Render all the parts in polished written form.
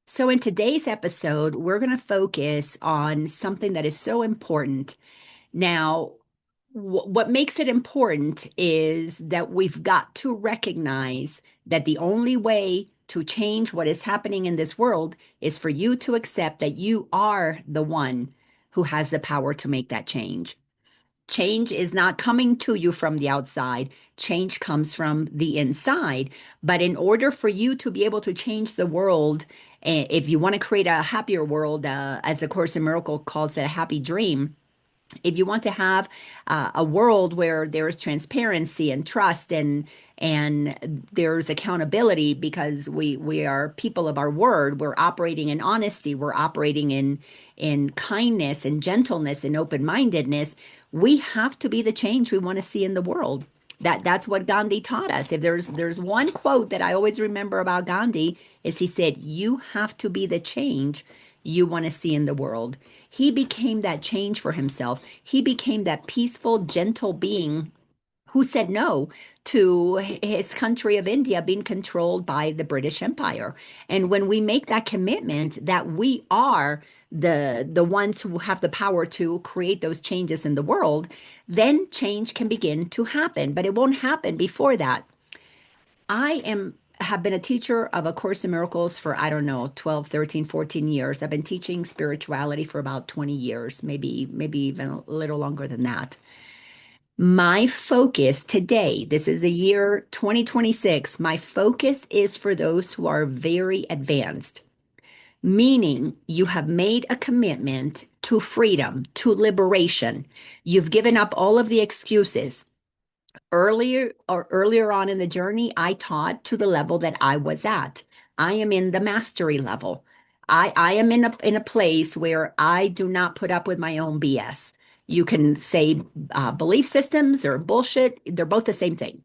So, in today's episode, we're going to focus on something that is so important. Now, what makes it important is that we've got to recognize that the only way to change what is happening in this world is for you to accept that you are the one who has the power to make that change. Change is not coming to you from the outside. Change comes from the inside. But in order for you to be able to change the world, if you want to create a happier world, as the Course in Miracle calls it, a happy dream, if you want to have a world where there is transparency and trust and there's accountability because we are people of our word, we're operating in honesty, we're operating in kindness and gentleness and open-mindedness, we have to be the change we want to see in the world. That's what Gandhi taught us. If there's one quote that I always remember about Gandhi is he said, "You have to be the change you want to see in the world." He became that change for himself. He became that peaceful, gentle being who said no to his country of India being controlled by the British Empire. And when we make that commitment that we are the ones who have the power to create those changes in the world, then change can begin to happen. But it won't happen before that. I am have been a teacher of A Course in Miracles for, I don't know, 12, 13, 14 years. I've been teaching spirituality for about 20 years, maybe even a little longer than that. My focus today, this is a year 2026, my focus is for those who are very advanced, meaning you have made a commitment to freedom, to liberation. You've given up all of the excuses. Earlier on in the journey, I taught to the level that I was at. I am in the mastery level. I am in a place where I do not put up with my own BS. You can say belief systems or bullshit, they're both the same thing.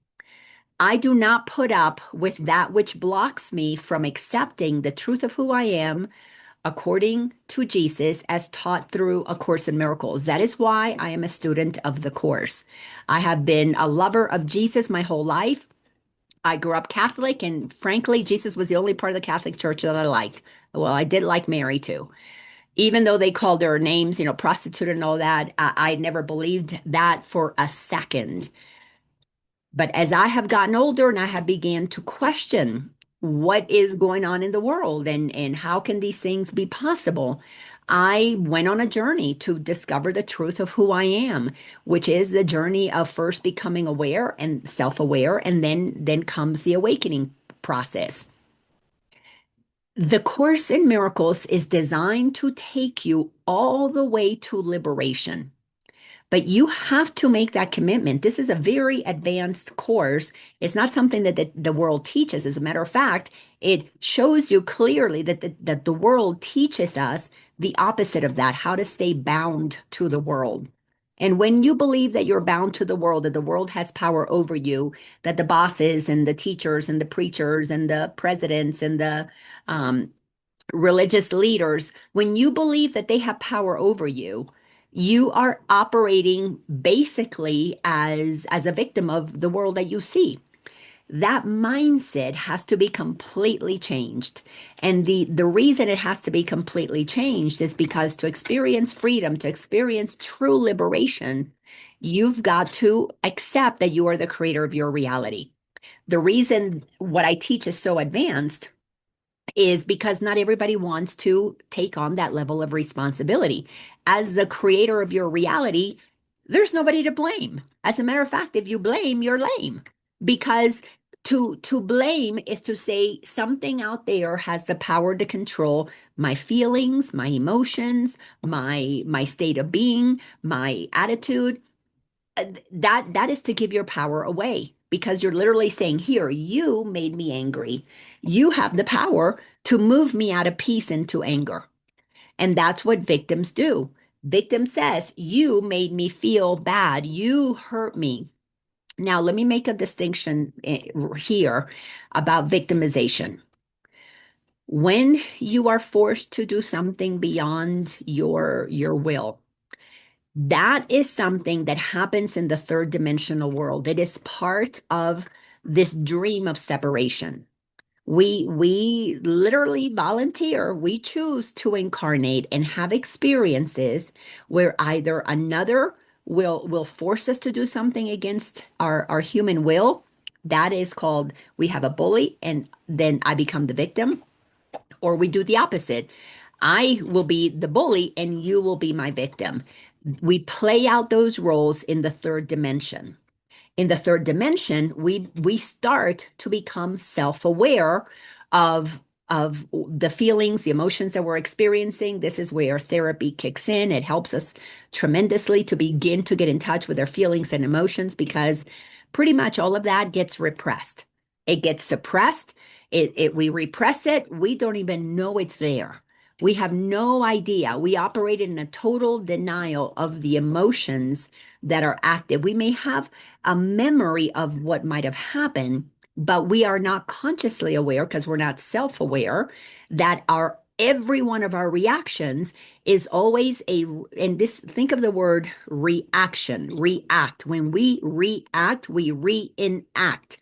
I do not put up with that which blocks me from accepting the truth of who I am according to Jesus as taught through A Course in Miracles. That is why I am a student of the Course. I have been a lover of Jesus my whole life. I grew up Catholic, and frankly, Jesus was the only part of the Catholic Church that I liked. Well, I did like Mary too. Even though they called her names, prostitute and all that, I never believed that for a second. But as I have gotten older and I have began to question what is going on in the world and how can these things be possible, I went on a journey to discover the truth of who I am, which is the journey of first becoming aware and self-aware, and then comes the awakening process. The Course in Miracles is designed to take you all the way to liberation. But you have to make that commitment. This is a very advanced course. It's not something that the world teaches. As a matter of fact, it shows you clearly that the world teaches us the opposite of that, how to stay bound to the world. And when you believe that you're bound to the world, that the world has power over you, that the bosses and the teachers and the preachers and the presidents and the um, religious leaders, when you believe that they have power over you, you are operating basically as a victim of the world that you see. That mindset has to be completely changed. And the reason it has to be completely changed is because to experience freedom, to experience true liberation, you've got to accept that you are the creator of your reality. The reason what I teach is so advanced is because not everybody wants to take on that level of responsibility. As the creator of your reality, there's nobody to blame. As a matter of fact, if you blame, you're lame. Because to blame is to say something out there has the power to control my feelings, my emotions, my state of being, my attitude. That is to give your power away because you're literally saying, here, you made me angry. You have the power to move me out of peace into anger. And that's what victims do. Victim says, you made me feel bad. You hurt me. Now, let me make a distinction here about victimization. When you are forced to do something beyond your will, that is something that happens in the third dimensional world. It is part of this dream of separation. We literally volunteer, we choose to incarnate and have experiences where either another will force us to do something against our human will. That is called, we have a bully, and then I become the victim, or we do the opposite. I will be the bully and you will be my victim. We play out those roles in the third dimension. In the third dimension, we start to become self-aware of the feelings, the emotions that we're experiencing. This is where therapy kicks in. It helps us tremendously to begin to get in touch with our feelings and emotions, because pretty much all of that gets repressed. It gets suppressed. We repress it. We don't even know it's there. We have no idea. We operate in a total denial of the emotions that are active. We may have a memory of what might have happened, but we are not consciously aware, because we're not self-aware, that our every one of our reactions is always and this, think of the word reaction, react. When we react, we reenact.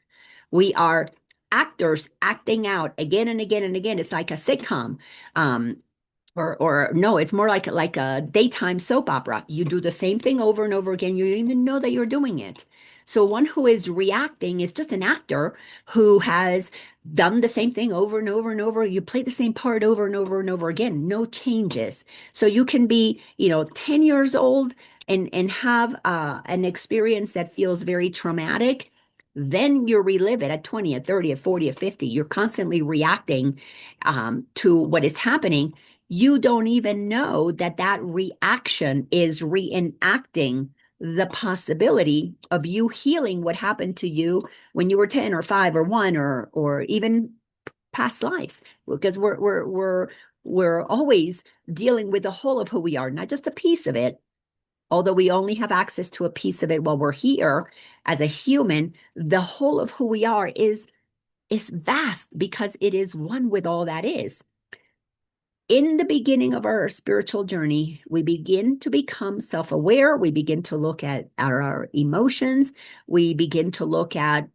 We are actors acting out again and again and again. It's like a sitcom. Um, or no, it's more like a daytime soap opera. You do the same thing over and over again. You don't even know that you're doing it. So one who is reacting is just an actor who has done the same thing over and over and over. You play the same part over and over and over again, no changes. So you can be, 10 years old and have an experience that feels very traumatic. Then you relive it at 20, at 30, at 40, at 50. You're constantly reacting to what is happening. You don't even know that that reaction is reenacting the possibility of you healing what happened to you when you were 10 or 5 or 1, or even past lives, because we're always dealing with the whole of who we are, not just a piece of it. Although we only have access to a piece of it while we're here as a human, the whole of who we are is vast, because it is one with all that is. In the beginning of our spiritual journey, we begin to become self-aware. We begin to look at our emotions. We begin to look at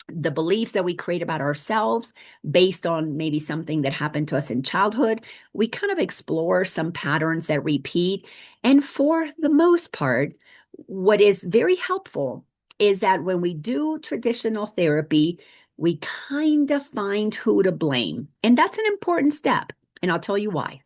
the beliefs that we create about ourselves based on maybe something that happened to us in childhood. We kind of explore some patterns that repeat. And for the most part, what is very helpful is that when we do traditional therapy, we kind of find who to blame. And that's an important step. And I'll tell you why.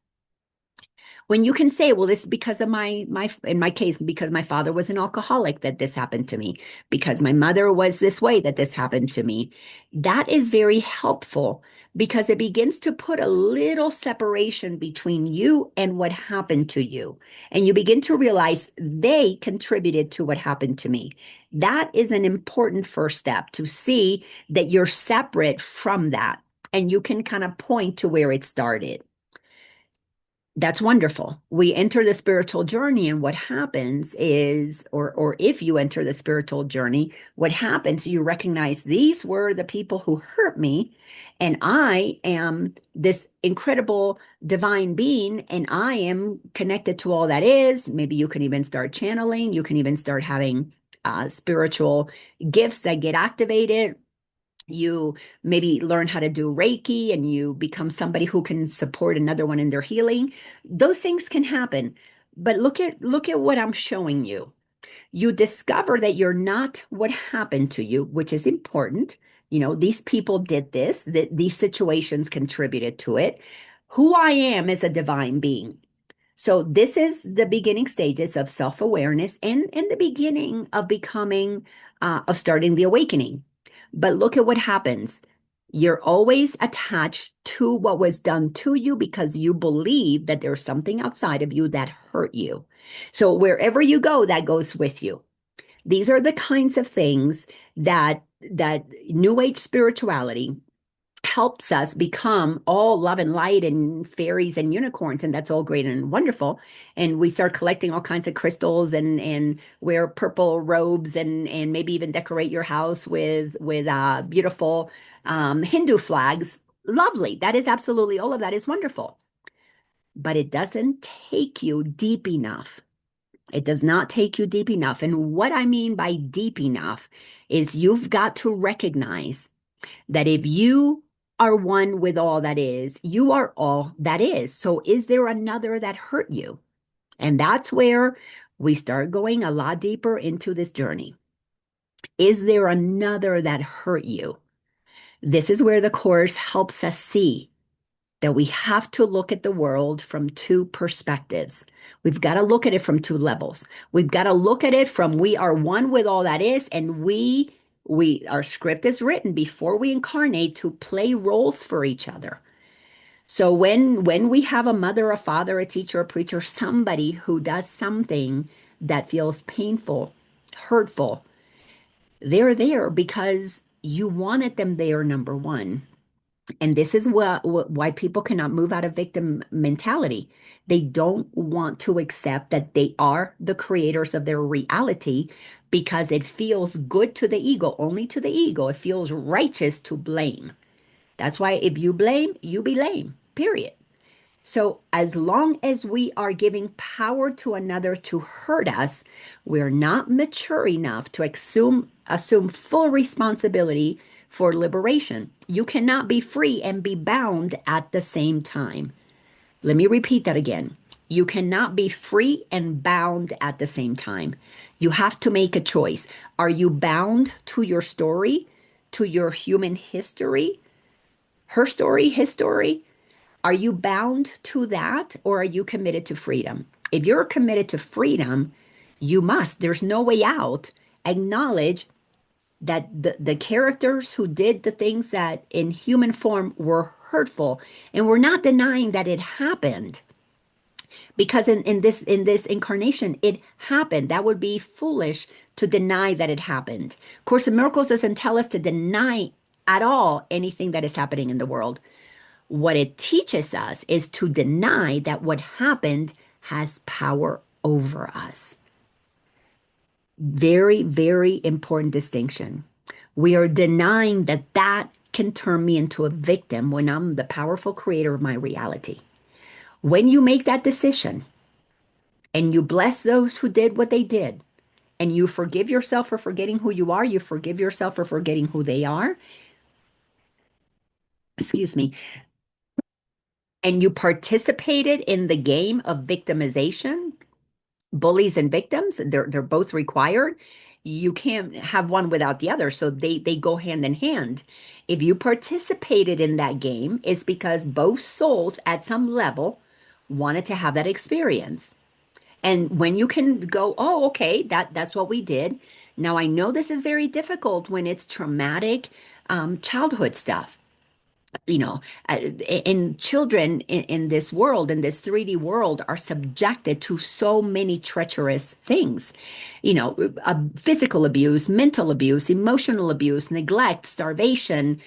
When you can say, well, this is because of in my case, because my father was an alcoholic that this happened to me, because my mother was this way that this happened to me, that is very helpful, because it begins to put a little separation between you and what happened to you. And you begin to realize they contributed to what happened to me. That is an important first step, to see that you're separate from that. And you can kind of point to where it started. That's wonderful. We enter the spiritual journey, and what happens is, or if you enter the spiritual journey, what happens, you recognize these were the people who hurt me, and I am this incredible divine being, and I am connected to all that is. Maybe you can even start channeling. You can even start having spiritual gifts that get activated. You maybe learn how to do Reiki, and you become somebody who can support another one in their healing. Those things can happen. But look at what I'm showing you. You discover that you're not what happened to you, which is important. These people did this, that these situations contributed to it. Who I am is a divine being. So this is the beginning stages of self-awareness, and the beginning of becoming, of starting the awakening. But look at what happens. You're always attached to what was done to you, because you believe that there's something outside of you that hurt you. So wherever you go, that goes with you. These are the kinds of things that New Age spirituality helps us become all love and light and fairies and unicorns, and that's all great and wonderful. And we start collecting all kinds of crystals, and wear purple robes, and maybe even decorate your house with beautiful Hindu flags. Lovely. That is absolutely, all of that is wonderful. But it doesn't take you deep enough. It does not take you deep enough. And what I mean by deep enough is, you've got to recognize that if you are one with all that is. You are all that is. So is there another that hurt you? And that's where we start going a lot deeper into this journey. Is there another that hurt you? This is where the Course helps us see that we have to look at the world from two perspectives. We've got to look at it from two levels. We've got to look at it from we are one with all that is, and we our script is written before we incarnate to play roles for each other. So when we have a mother, a father, a teacher, a preacher, somebody who does something that feels painful, hurtful, they're there because you wanted them there, number one. And this is why people cannot move out of victim mentality. They don't want to accept that they are the creators of their reality because it feels good to the ego, only to the ego. It feels righteous to blame. That's why if you blame, you be lame, period. So as long as we are giving power to another to hurt us, we're not mature enough to assume full responsibility for liberation. You cannot be free and be bound at the same time. Let me repeat that again. You cannot be free and bound at the same time. You have to make a choice. Are you bound to your story, to your human history, her story, his story? Are you bound to that or are you committed to freedom? If you're committed to freedom, you must, there's no way out, acknowledge that the characters who did the things that in human form were hurtful. And we're not denying that it happened because in this incarnation, it happened. That would be foolish to deny that it happened. Course in Miracles doesn't tell us to deny at all anything that is happening in the world. What it teaches us is to deny that what happened has power over us. Very, very important distinction. We are denying that that can turn me into a victim when I'm the powerful creator of my reality. When you make that decision and you bless those who did what they did, and you forgive yourself for forgetting who you are, you forgive yourself for forgetting who they are, excuse me, and you participated in the game of victimization, bullies and victims, they're both required. You can't have one without the other, so they go hand in hand. If you participated in that game, it's because both souls at some level wanted to have that experience. And when you can go, oh, okay, that's what we did. Now I know this is very difficult when it's traumatic childhood stuff, you know, and children in this world, in this 3D world, are subjected to so many treacherous things, physical abuse, mental abuse, emotional abuse, neglect, starvation,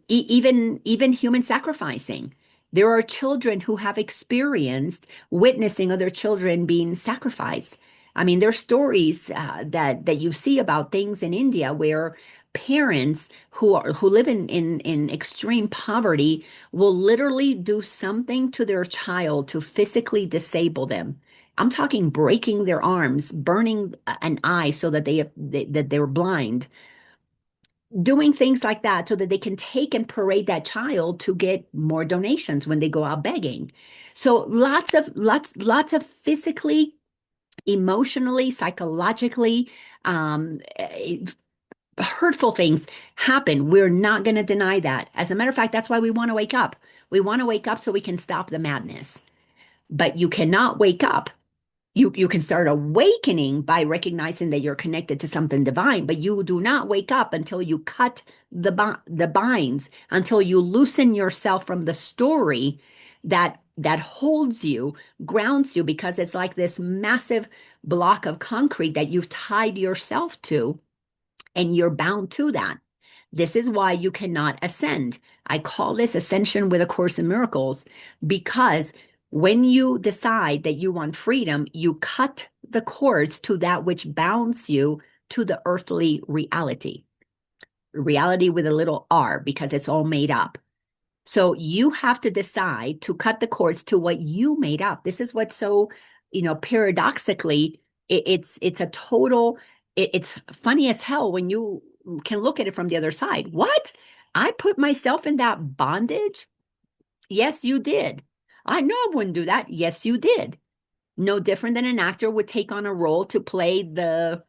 even human sacrificing. There are children who have experienced witnessing other children being sacrificed. I mean, there's stories that you see about things in India where parents who live in extreme poverty will literally do something to their child to physically disable them. I'm talking breaking their arms, burning an eye so that that they're blind, doing things like that so that they can take and parade that child to get more donations when they go out begging. So lots of physically, emotionally, psychologically, hurtful things happen. We're not going to deny that. As a matter of fact, that's why we want to wake up. We want to wake up so we can stop the madness. But you cannot wake up. You can start awakening by recognizing that you're connected to something divine, but you do not wake up until you cut the binds, until you loosen yourself from the story that holds you, grounds you, because it's like this massive block of concrete that you've tied yourself to, and you're bound to that. This is why you cannot ascend. I call this ascension with A Course in Miracles, because when you decide that you want freedom, you cut the cords to that which bounds you to the earthly reality. Reality with a little r, because it's all made up. So you have to decide to cut the cords to what you made up. This is what's so, paradoxically, it's a total, it's funny as hell when you can look at it from the other side. What? I put myself in that bondage. Yes, you did. I know I wouldn't do that. Yes, you did. No different than an actor would take on a role to play the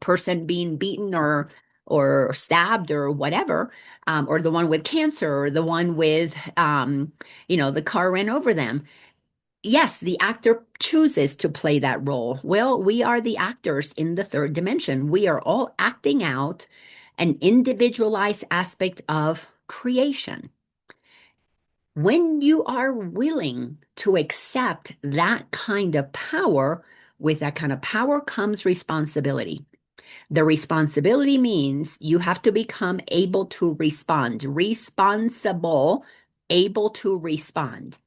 person being beaten or stabbed or whatever, or the one with cancer or the one with the car ran over them. Yes, the actor chooses to play that role. Well, we are the actors in the third dimension. We are all acting out an individualized aspect of creation. When you are willing to accept that kind of power, with that kind of power comes responsibility. The responsibility means you have to become able to respond, responsible, able to respond.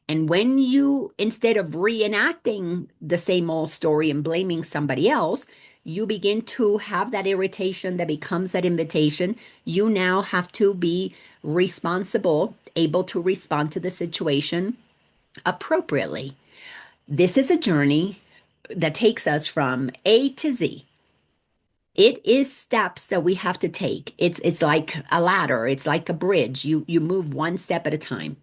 And when you, instead of reenacting the same old story and blaming somebody else, you begin to have that irritation that becomes that invitation. You now have to be responsible, able to respond to the situation appropriately. This is a journey that takes us from A to Z. It is steps that we have to take. It's like a ladder, it's like a bridge. You move one step at a time.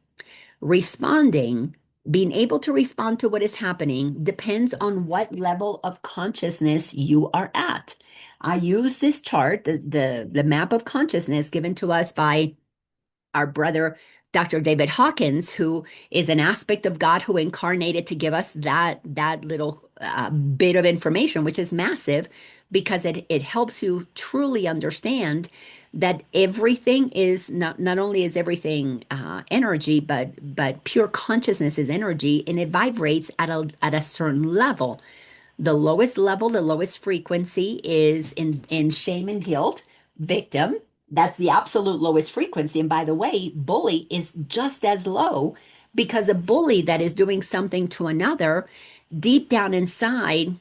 Responding, being able to respond to what is happening depends on what level of consciousness you are at. I use this chart, the map of consciousness given to us by our brother, Dr. David Hawkins, who is an aspect of God who incarnated to give us that little bit of information, which is massive, because it helps you truly understand that everything is not only is everything energy, but pure consciousness is energy, and it vibrates at a certain level. The lowest level, the lowest frequency is in shame and guilt, victim. That's the absolute lowest frequency. And by the way, bully is just as low, because a bully that is doing something to another deep down inside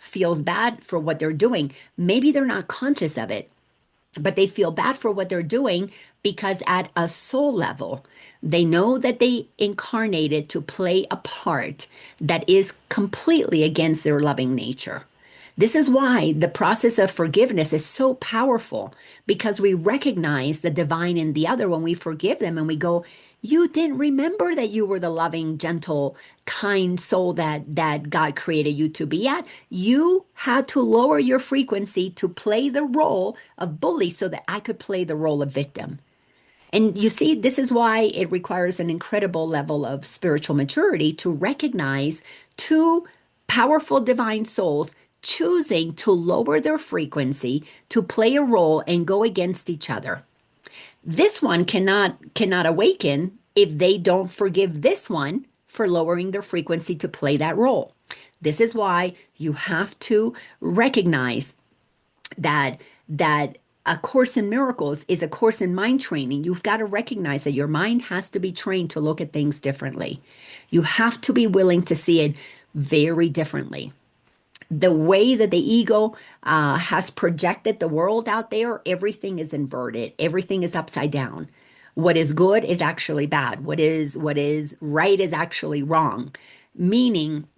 feels bad for what they're doing. Maybe they're not conscious of it, but they feel bad for what they're doing because at a soul level, they know that they incarnated to play a part that is completely against their loving nature. This is why the process of forgiveness is so powerful, because we recognize the divine in the other when we forgive them and we go, you didn't remember that you were the loving, gentle, kind soul that God created you to be at. You had to lower your frequency to play the role of bully so that I could play the role of victim. And you see, this is why it requires an incredible level of spiritual maturity to recognize two powerful divine souls choosing to lower their frequency to play a role and go against each other. This one cannot awaken if they don't forgive this one for lowering their frequency to play that role. This is why you have to recognize that a course in miracles is a course in mind training. You've got to recognize that your mind has to be trained to look at things differently. You have to be willing to see it very differently. The way that the ego has projected the world out there, everything is inverted, everything is upside down. What is good is actually bad. What is right is actually wrong. Meaning,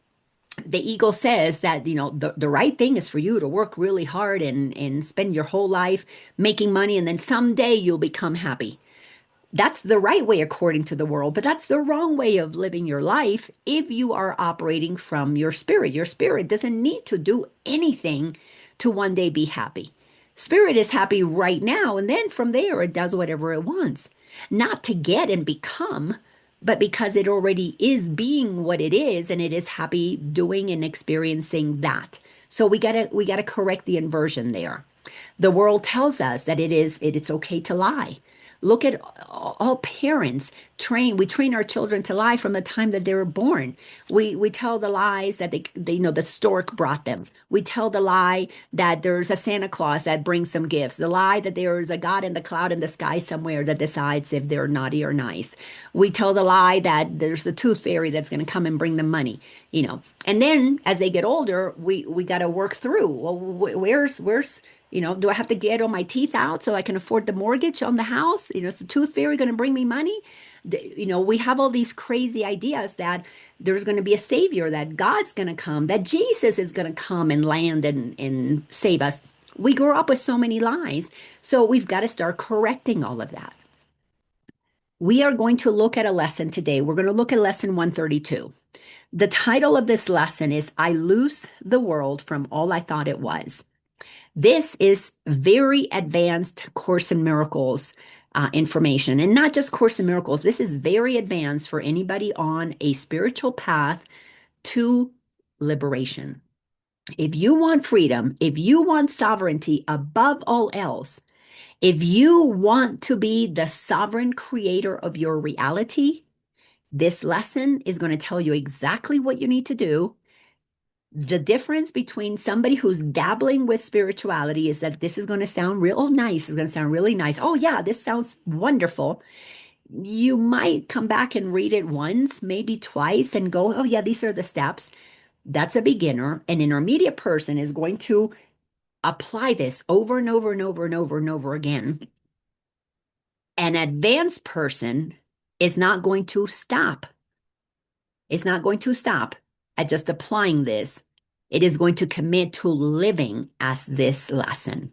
the ego says that the right thing is for you to work really hard and spend your whole life making money, and then someday you'll become happy. That's the right way according to the world, but that's the wrong way of living your life if you are operating from your spirit. Your spirit doesn't need to do anything to one day be happy. Spirit is happy right now, and then from there it does whatever it wants. Not to get and become, but because it already is being what it is, and it is happy doing and experiencing that. So we gotta correct the inversion there. The world tells us that it's okay to lie. Look at all parents we train our children to lie from the time that they were born. We tell the lies that they the stork brought them. We tell the lie that there's a Santa Claus that brings some gifts. The lie that there's a God in the cloud in the sky somewhere that decides if they're naughty or nice. We tell the lie that there's a tooth fairy that's going to come and bring them money. And then as they get older, we got to work through, well, where's do I have to get all my teeth out so I can afford the mortgage on the house? Is the tooth fairy going to bring me money? We have all these crazy ideas that there's going to be a savior, that God's going to come, that Jesus is going to come and land and save us. We grew up with so many lies. So we've got to start correcting all of that. We are going to look at a lesson today. We're going to look at lesson 132. The title of this lesson is I Loose the World from All I Thought It Was. This is very advanced Course in Miracles information, and not just Course in Miracles. This is very advanced for anybody on a spiritual path to liberation. If you want freedom, if you want sovereignty above all else, if you want to be the sovereign creator of your reality, this lesson is going to tell you exactly what you need to do. The difference between somebody who's dabbling with spirituality is that this is going to sound real nice. It's going to sound really nice. Oh, yeah, this sounds wonderful. You might come back and read it once, maybe twice, and go, oh, yeah, these are the steps. That's a beginner. An intermediate person is going to apply this over and over and over and over and over again. An advanced person is not going to stop. It's not going to stop at just applying this. It is going to commit to living as this lesson.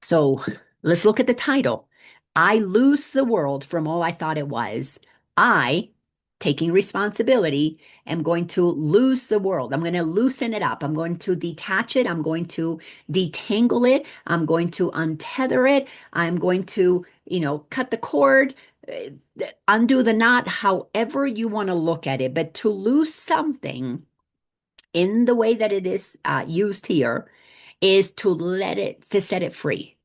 So let's look at the title. I Loose the World from All I Thought It Was. I, taking responsibility, am going to loose the world. I'm going to loosen it up. I'm going to detach it. I'm going to detangle it. I'm going to untether it. I'm going to, cut the cord, undo the knot, however you want to look at it. But to loose something in the way that it is used here is to set it free.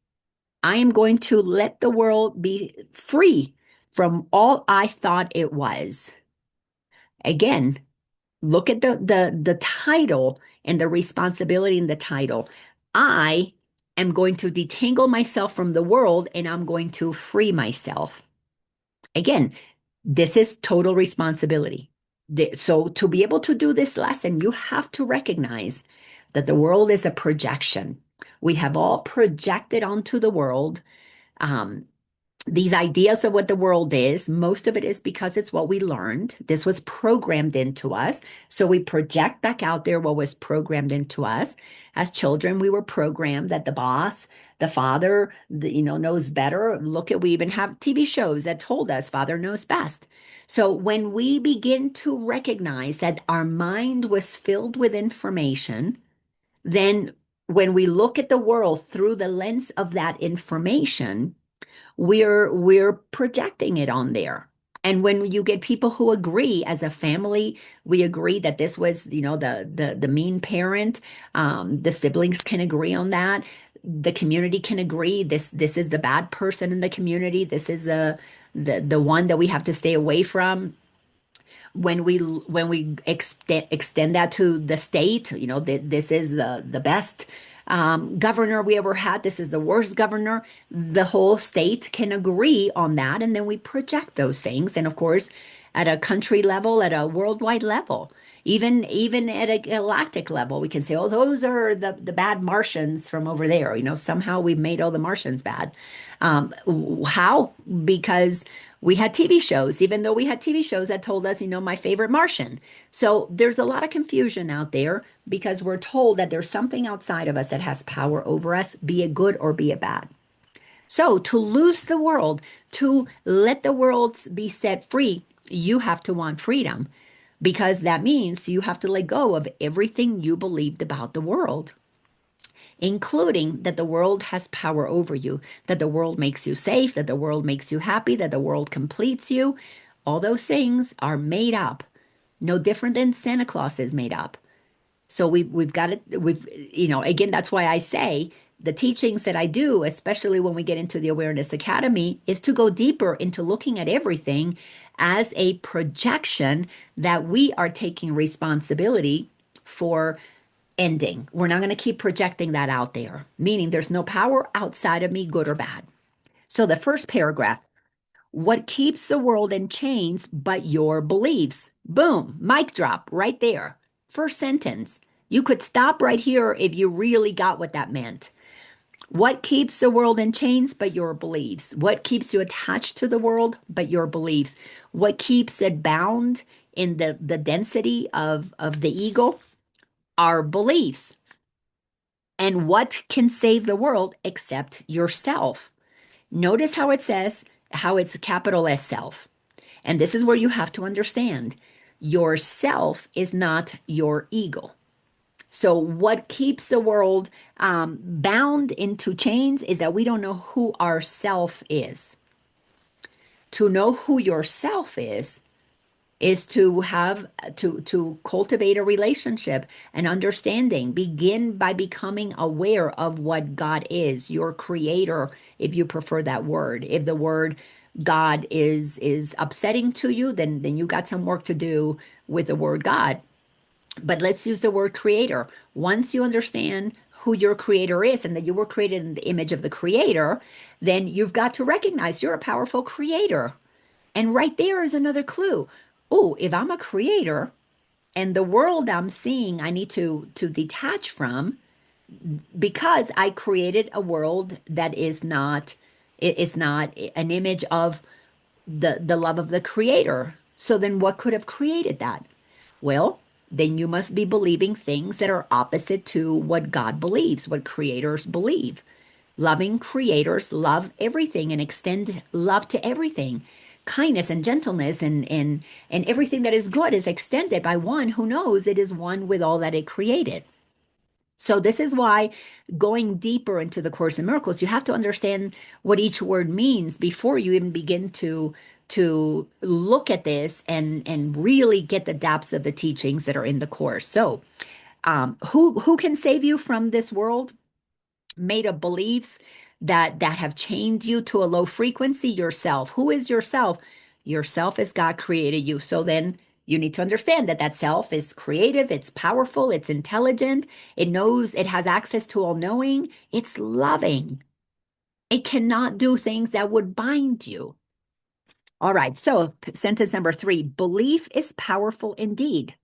I am going to let the world be free from all I thought it was. Again, look at the title and the responsibility in the title. I am going to detangle myself from the world and I'm going to free myself. Again, this is total responsibility. So to be able to do this lesson, you have to recognize that the world is a projection. We have all projected onto the world um, these ideas of what the world is. Most of it is because it's what we learned. This was programmed into us. So we project back out there what was programmed into us. As children, we were programmed that the boss, the father, knows better. We even have TV shows that told us father knows best. So when we begin to recognize that our mind was filled with information, then when we look at the world through the lens of that information, we're projecting it on there. And when you get people who agree as a family, we agree that this was, the mean parent, the siblings can agree on that. The community can agree this is the bad person in the community. This is the one that we have to stay away from. When we extend that to the state, this is the best governor we ever had. This is the worst governor. The whole state can agree on that, and then we project those things. And of course, at a country level, at a worldwide level, even at a galactic level, we can say, oh, those are the bad Martians from over there. Somehow we've made all the Martians bad. How? Because we had TV shows, even though we had TV shows that told us, my favorite Martian. So there's a lot of confusion out there because we're told that there's something outside of us that has power over us, be it good or be it bad. So to loose the world, to let the world be set free, you have to want freedom because that means you have to let go of everything you believed about the world, including that the world has power over you, that the world makes you safe, that the world makes you happy, that the world completes you. All those things are made up, no different than Santa Claus is made up. So we've got it. Again, that's why I say the teachings that I do, especially when we get into the Awareness Academy, is to go deeper into looking at everything as a projection that we are taking responsibility for ending. We're not going to keep projecting that out there, meaning there's no power outside of me, good or bad. So the first paragraph, what keeps the world in chains but your beliefs? Boom, mic drop right there. First sentence. You could stop right here if you really got what that meant. What keeps the world in chains but your beliefs? What keeps you attached to the world but your beliefs? What keeps it bound in the density of the ego? Our beliefs. And what can save the world except yourself? Notice how it says, how it's capital S self. And this is where you have to understand yourself is not your ego. So, what keeps the world bound into chains is that we don't know who our self is. To know who yourself is to have to cultivate a relationship and understanding. Begin by becoming aware of what God is, your creator, if you prefer that word. If the word God is upsetting to you, then you got some work to do with the word God. But let's use the word creator. Once you understand who your creator is and that you were created in the image of the creator, then you've got to recognize you're a powerful creator. And right there is another clue. Oh, if I'm a creator and the world I'm seeing, I need to detach from because I created a world that is not, it is not an image of the love of the creator. So then what could have created that? Well, then you must be believing things that are opposite to what God believes, what creators believe. Loving creators love everything and extend love to everything. Kindness and gentleness and everything that is good is extended by one who knows it is one with all that it created. So this is why going deeper into the Course in Miracles, you have to understand what each word means before you even begin to look at this and really get the depths of the teachings that are in the course. So, who can save you from this world made of beliefs that have chained you to a low frequency? Yourself. Who is yourself? Yourself as God created you. So then you need to understand that that self is creative, it's powerful, it's intelligent, it knows, it has access to all knowing, it's loving. It cannot do things that would bind you. All right, so sentence number 3, belief is powerful indeed.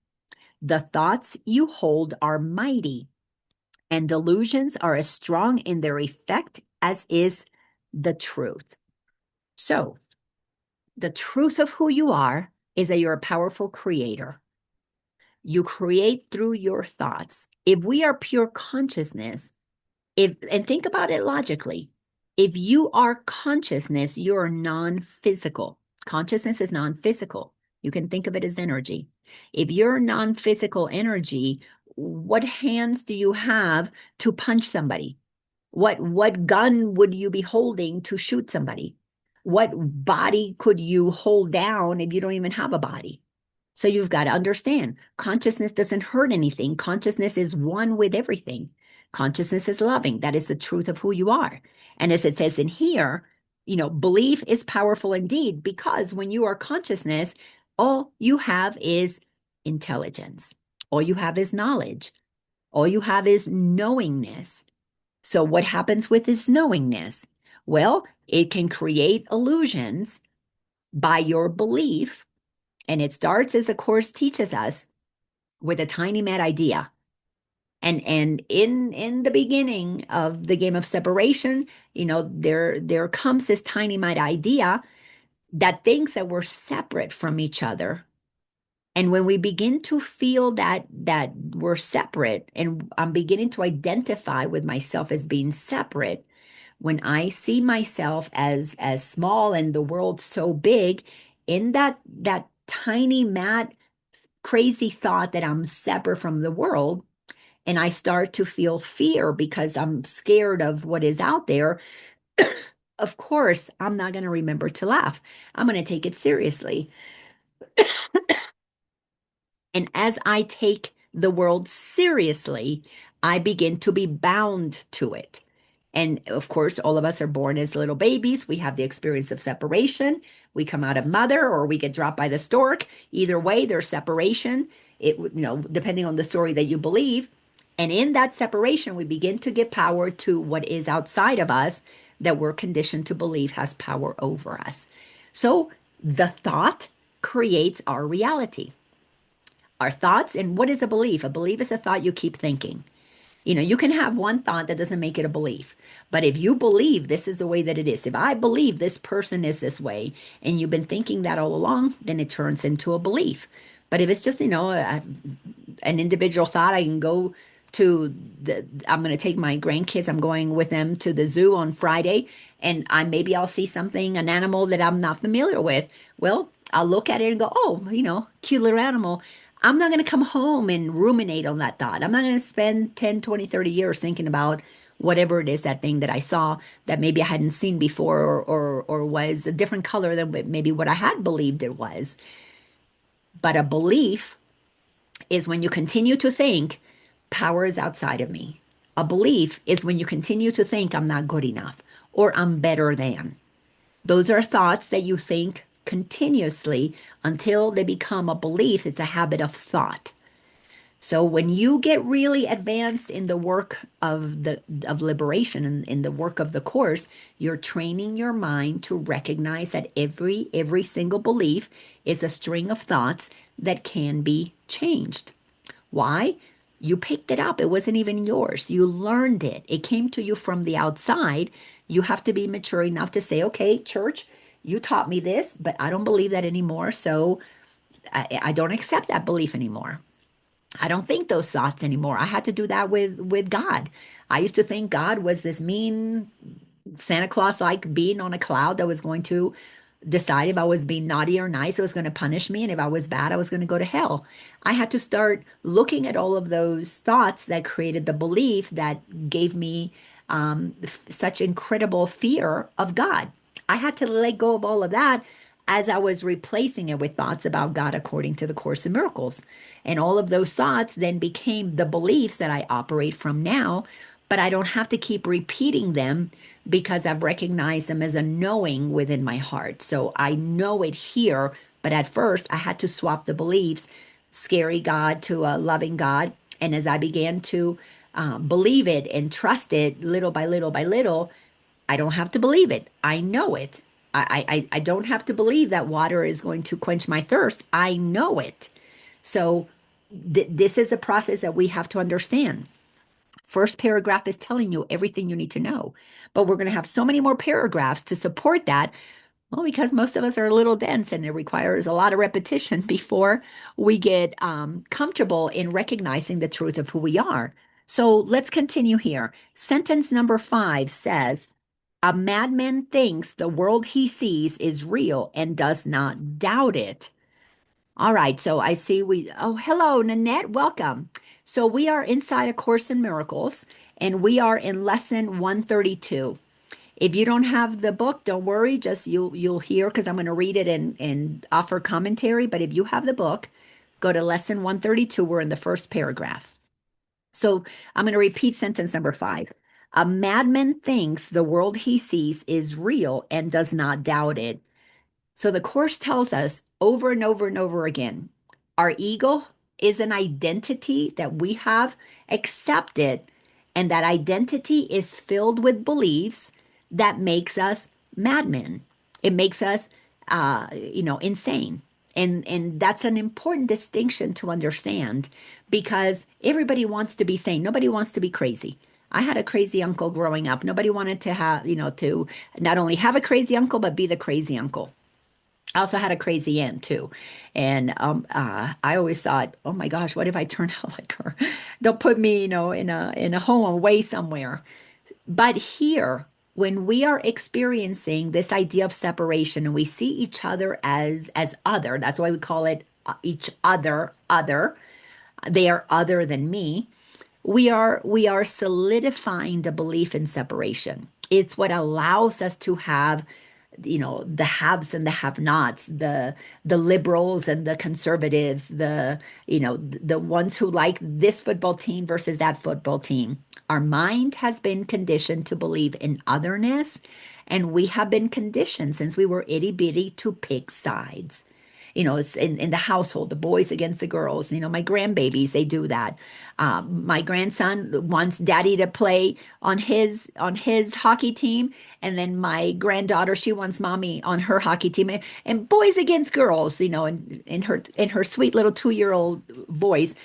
The thoughts you hold are mighty, and delusions are as strong in their effect as is the truth. So, the truth of who you are is that you're a powerful creator. You create through your thoughts. If we are pure consciousness, if and think about it logically, if you are consciousness, you're non-physical. Consciousness is non-physical. You can think of it as energy. If you're non-physical energy, what hands do you have to punch somebody? What gun would you be holding to shoot somebody? What body could you hold down if you don't even have a body? So you've got to understand consciousness doesn't hurt anything. Consciousness is one with everything. Consciousness is loving. That is the truth of who you are. And as it says in here, belief is powerful indeed because when you are consciousness, all you have is intelligence. All you have is knowledge. All you have is knowingness. So what happens with this knowingness? Well, it can create illusions by your belief. And it starts, as the Course teaches us, with a tiny mad idea. And in the beginning of the game of separation, there comes this tiny mad idea that thinks that we're separate from each other. And when we begin to feel that we're separate, and I'm beginning to identify with myself as being separate, when I see myself as small and the world so big, in that tiny mad crazy thought that I'm separate from the world, and I start to feel fear because I'm scared of what is out there, of course, I'm not going to remember to laugh. I'm going to take it seriously. And as I take the world seriously, I begin to be bound to it. And of course, all of us are born as little babies. We have the experience of separation. We come out of mother or we get dropped by the stork. Either way, there's separation. Depending on the story that you believe. And in that separation, we begin to give power to what is outside of us that we're conditioned to believe has power over us. So the thought creates our reality. Our thoughts, and what is a belief? A belief is a thought you keep thinking. You can have one thought that doesn't make it a belief. But if you believe this is the way that it is, if I believe this person is this way, and you've been thinking that all along, then it turns into a belief. But if it's just, an individual thought, I can go to I'm going to take my grandkids, I'm going with them to the zoo on Friday, and maybe I'll see something, an animal that I'm not familiar with. Well, I'll look at it and go, oh, cute little animal. I'm not going to come home and ruminate on that thought. I'm not going to spend 10, 20, 30 years thinking about whatever it is, that thing that I saw that maybe I hadn't seen before, or was a different color than maybe what I had believed it was. But a belief is when you continue to think power is outside of me. A belief is when you continue to think I'm not good enough or I'm better than. Those are thoughts that you think continuously until they become a belief. It's a habit of thought. So when you get really advanced in the work of liberation and in the work of the course, you're training your mind to recognize that every single belief is a string of thoughts that can be changed. Why? You picked it up. It wasn't even yours. You learned it. It came to you from the outside. You have to be mature enough to say, okay, church, you taught me this, but I don't believe that anymore. So I don't accept that belief anymore. I don't think those thoughts anymore. I had to do that with God. I used to think God was this mean Santa Claus like being on a cloud that was going to decide if I was being naughty or nice, it was going to punish me. And if I was bad, I was going to go to hell. I had to start looking at all of those thoughts that created the belief that gave me such incredible fear of God. I had to let go of all of that as I was replacing it with thoughts about God according to the Course in Miracles. And all of those thoughts then became the beliefs that I operate from now, but I don't have to keep repeating them because I've recognized them as a knowing within my heart. So I know it here, but at first I had to swap the beliefs, scary God to a loving God. And as I began to believe it and trust it little by little by little, I don't have to believe it. I know it. I don't have to believe that water is going to quench my thirst. I know it. So this is a process that we have to understand. First paragraph is telling you everything you need to know, but we're going to have so many more paragraphs to support that. Well, because most of us are a little dense and it requires a lot of repetition before we get comfortable in recognizing the truth of who we are. So let's continue here. Sentence number 5 says, a madman thinks the world he sees is real and does not doubt it. All right, so I see hello, Nanette, welcome. So we are inside A Course in Miracles, and we are in lesson 132. If you don't have the book, don't worry, just you'll hear because I'm going to read it and offer commentary. But if you have the book, go to lesson 132. We're in the first paragraph. So I'm going to repeat sentence number 5. A madman thinks the world he sees is real and does not doubt it. So the Course tells us over and over and over again, our ego is an identity that we have accepted, and that identity is filled with beliefs that makes us madmen. It makes us, insane. And that's an important distinction to understand because everybody wants to be sane. Nobody wants to be crazy. I had a crazy uncle growing up. Nobody wanted to have, to not only have a crazy uncle, but be the crazy uncle. I also had a crazy aunt too. And I always thought, oh my gosh, what if I turn out like her? They'll put me, in a home away somewhere. But here, when we are experiencing this idea of separation and we see each other as other, that's why we call it each other. They are other than me. We are solidifying the belief in separation. It's what allows us to have the haves and the have-nots, the liberals and the conservatives, the ones who like this football team versus that football team. Our mind has been conditioned to believe in otherness, and we have been conditioned since we were itty bitty to pick sides. It's in the household, the boys against the girls. My grandbabies, they do that. My grandson wants daddy to play on his hockey team, and then my granddaughter, she wants mommy on her hockey team. And boys against girls, in her sweet little 2-year-old voice,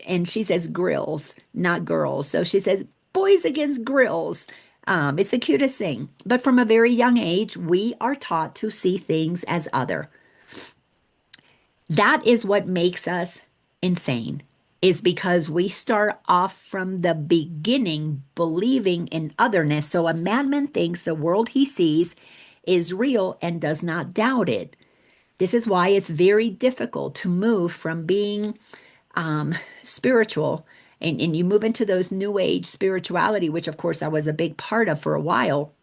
and she says grills, not girls. So she says boys against grills. It's the cutest thing. But from a very young age, we are taught to see things as other. That is what makes us insane. is because we start off from the beginning believing in otherness. So a madman thinks the world he sees is real and does not doubt it. This is why it's very difficult to move from being spiritual and you move into those new age spirituality, which of course I was a big part of for a while,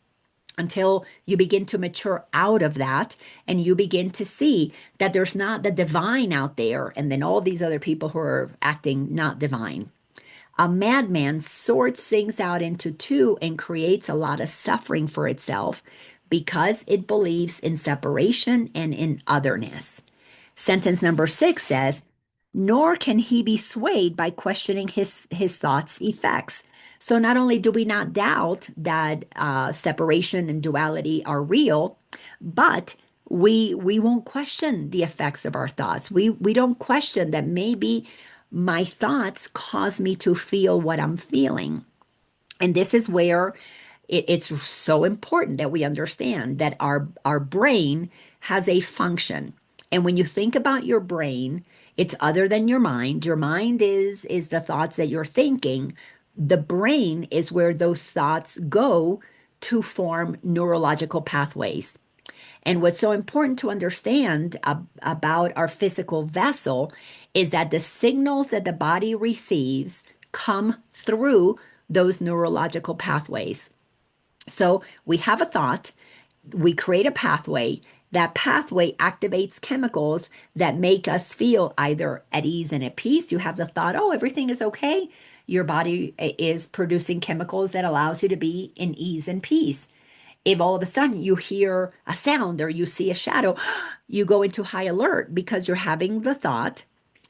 until you begin to mature out of that and you begin to see that there's not the divine out there and then all these other people who are acting not divine. A madman sorts things out into two and creates a lot of suffering for itself because it believes in separation and in otherness. Sentence number 6 says, nor can he be swayed by questioning his thoughts' effects. So not only do we not doubt that separation and duality are real, but we won't question the effects of our thoughts. We don't question that maybe my thoughts cause me to feel what I'm feeling. And this is where it's so important that we understand that our brain has a function. And when you think about your brain, it's other than your mind. Your mind is the thoughts that you're thinking. The brain is where those thoughts go to form neurological pathways. And what's so important to understand about our physical vessel is that the signals that the body receives come through those neurological pathways. So we have a thought, we create a pathway. That pathway activates chemicals that make us feel either at ease and at peace. You have the thought, oh, everything is okay. Your body is producing chemicals that allows you to be in ease and peace. If all of a sudden you hear a sound or you see a shadow, you go into high alert because you're having the thought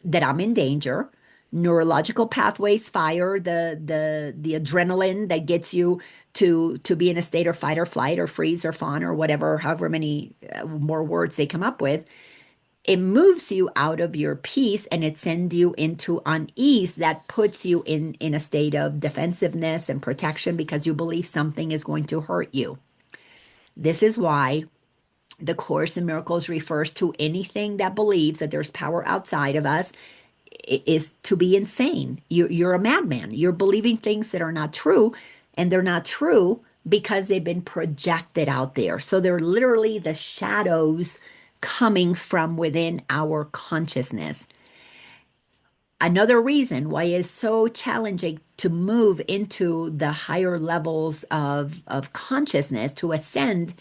that I'm in danger. Neurological pathways fire the adrenaline that gets you to be in a state of fight or flight or freeze or fawn or whatever, however many more words they come up with. It moves you out of your peace and it sends you into unease that puts you in a state of defensiveness and protection because you believe something is going to hurt you. This is why the Course in Miracles refers to anything that believes that there's power outside of us is to be insane. You're a madman. You're believing things that are not true, and they're not true because they've been projected out there. So they're literally the shadows coming from within our consciousness. Another reason why it's so challenging to move into the higher levels of consciousness, to ascend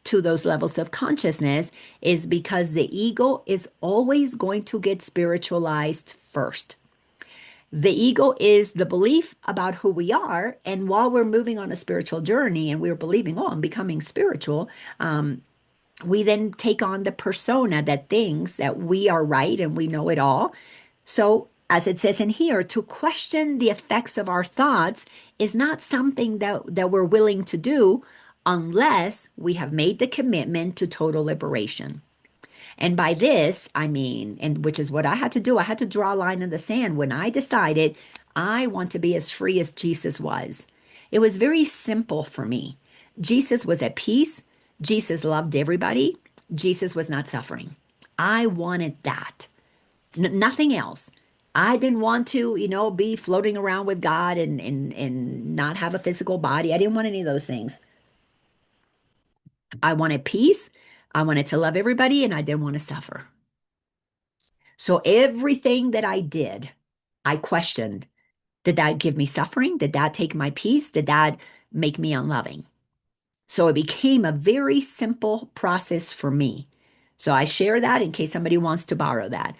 to those levels of consciousness, is because the ego is always going to get spiritualized first. The ego is the belief about who we are. And while we're moving on a spiritual journey and we're believing, oh, I'm becoming spiritual, we then take on the persona that thinks that we are right and we know it all. So, as it says in here, to question the effects of our thoughts is not something that we're willing to do unless we have made the commitment to total liberation. And by this, I mean, and which is what I had to do, I had to draw a line in the sand when I decided I want to be as free as Jesus was. It was very simple for me. Jesus was at peace. Jesus loved everybody. Jesus was not suffering. I wanted that. Nothing else. I didn't want to, be floating around with God and not have a physical body. I didn't want any of those things. I wanted peace. I wanted to love everybody and I didn't want to suffer. So everything that I did, I questioned. Did that give me suffering? Did that take my peace? Did that make me unloving? So it became a very simple process for me. So I share that in case somebody wants to borrow that.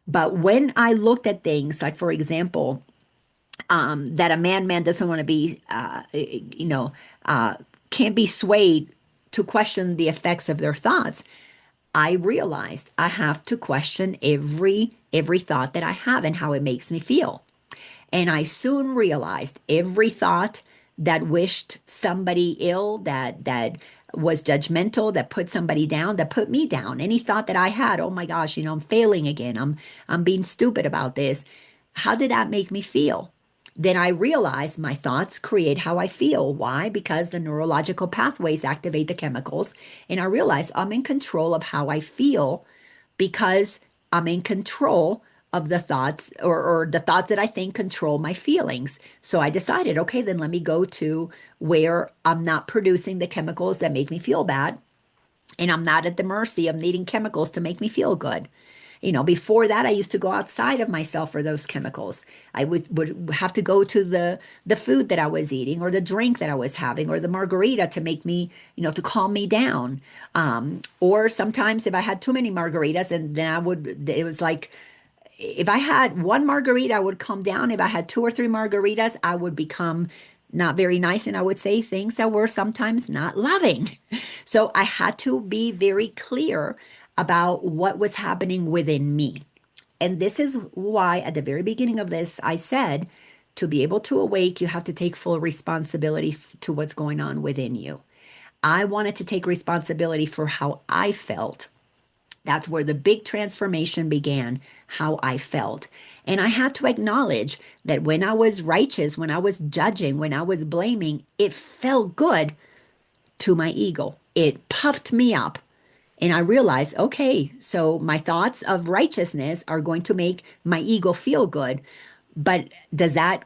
But when I looked at things, like for example, that a man doesn't want to be, can't be swayed to question the effects of their thoughts, I realized I have to question every thought that I have and how it makes me feel. And I soon realized every thought that wished somebody ill, that was judgmental, that put somebody down, that put me down. Any thought that I had, oh my gosh, I'm failing again. I'm being stupid about this. How did that make me feel? Then I realized my thoughts create how I feel. Why? Because the neurological pathways activate the chemicals. And I realized I'm in control of how I feel because I'm in control of the thoughts, or the thoughts that I think control my feelings. So I decided, okay, then let me go to where I'm not producing the chemicals that make me feel bad, and I'm not at the mercy of needing chemicals to make me feel good. Before that, I used to go outside of myself for those chemicals. I would have to go to the food that I was eating, or the drink that I was having, or the margarita to make me, to calm me down. Or sometimes if I had too many margaritas, and then it was like, if I had one margarita, I would calm down. If I had two or three margaritas, I would become not very nice, and I would say things that were sometimes not loving. So I had to be very clear about what was happening within me. And this is why at the very beginning of this, I said, to be able to awake, you have to take full responsibility to what's going on within you. I wanted to take responsibility for how I felt. That's where the big transformation began, how I felt. And I had to acknowledge that when I was righteous, when I was judging, when I was blaming, it felt good to my ego. It puffed me up. And I realized, okay, so my thoughts of righteousness are going to make my ego feel good. But does that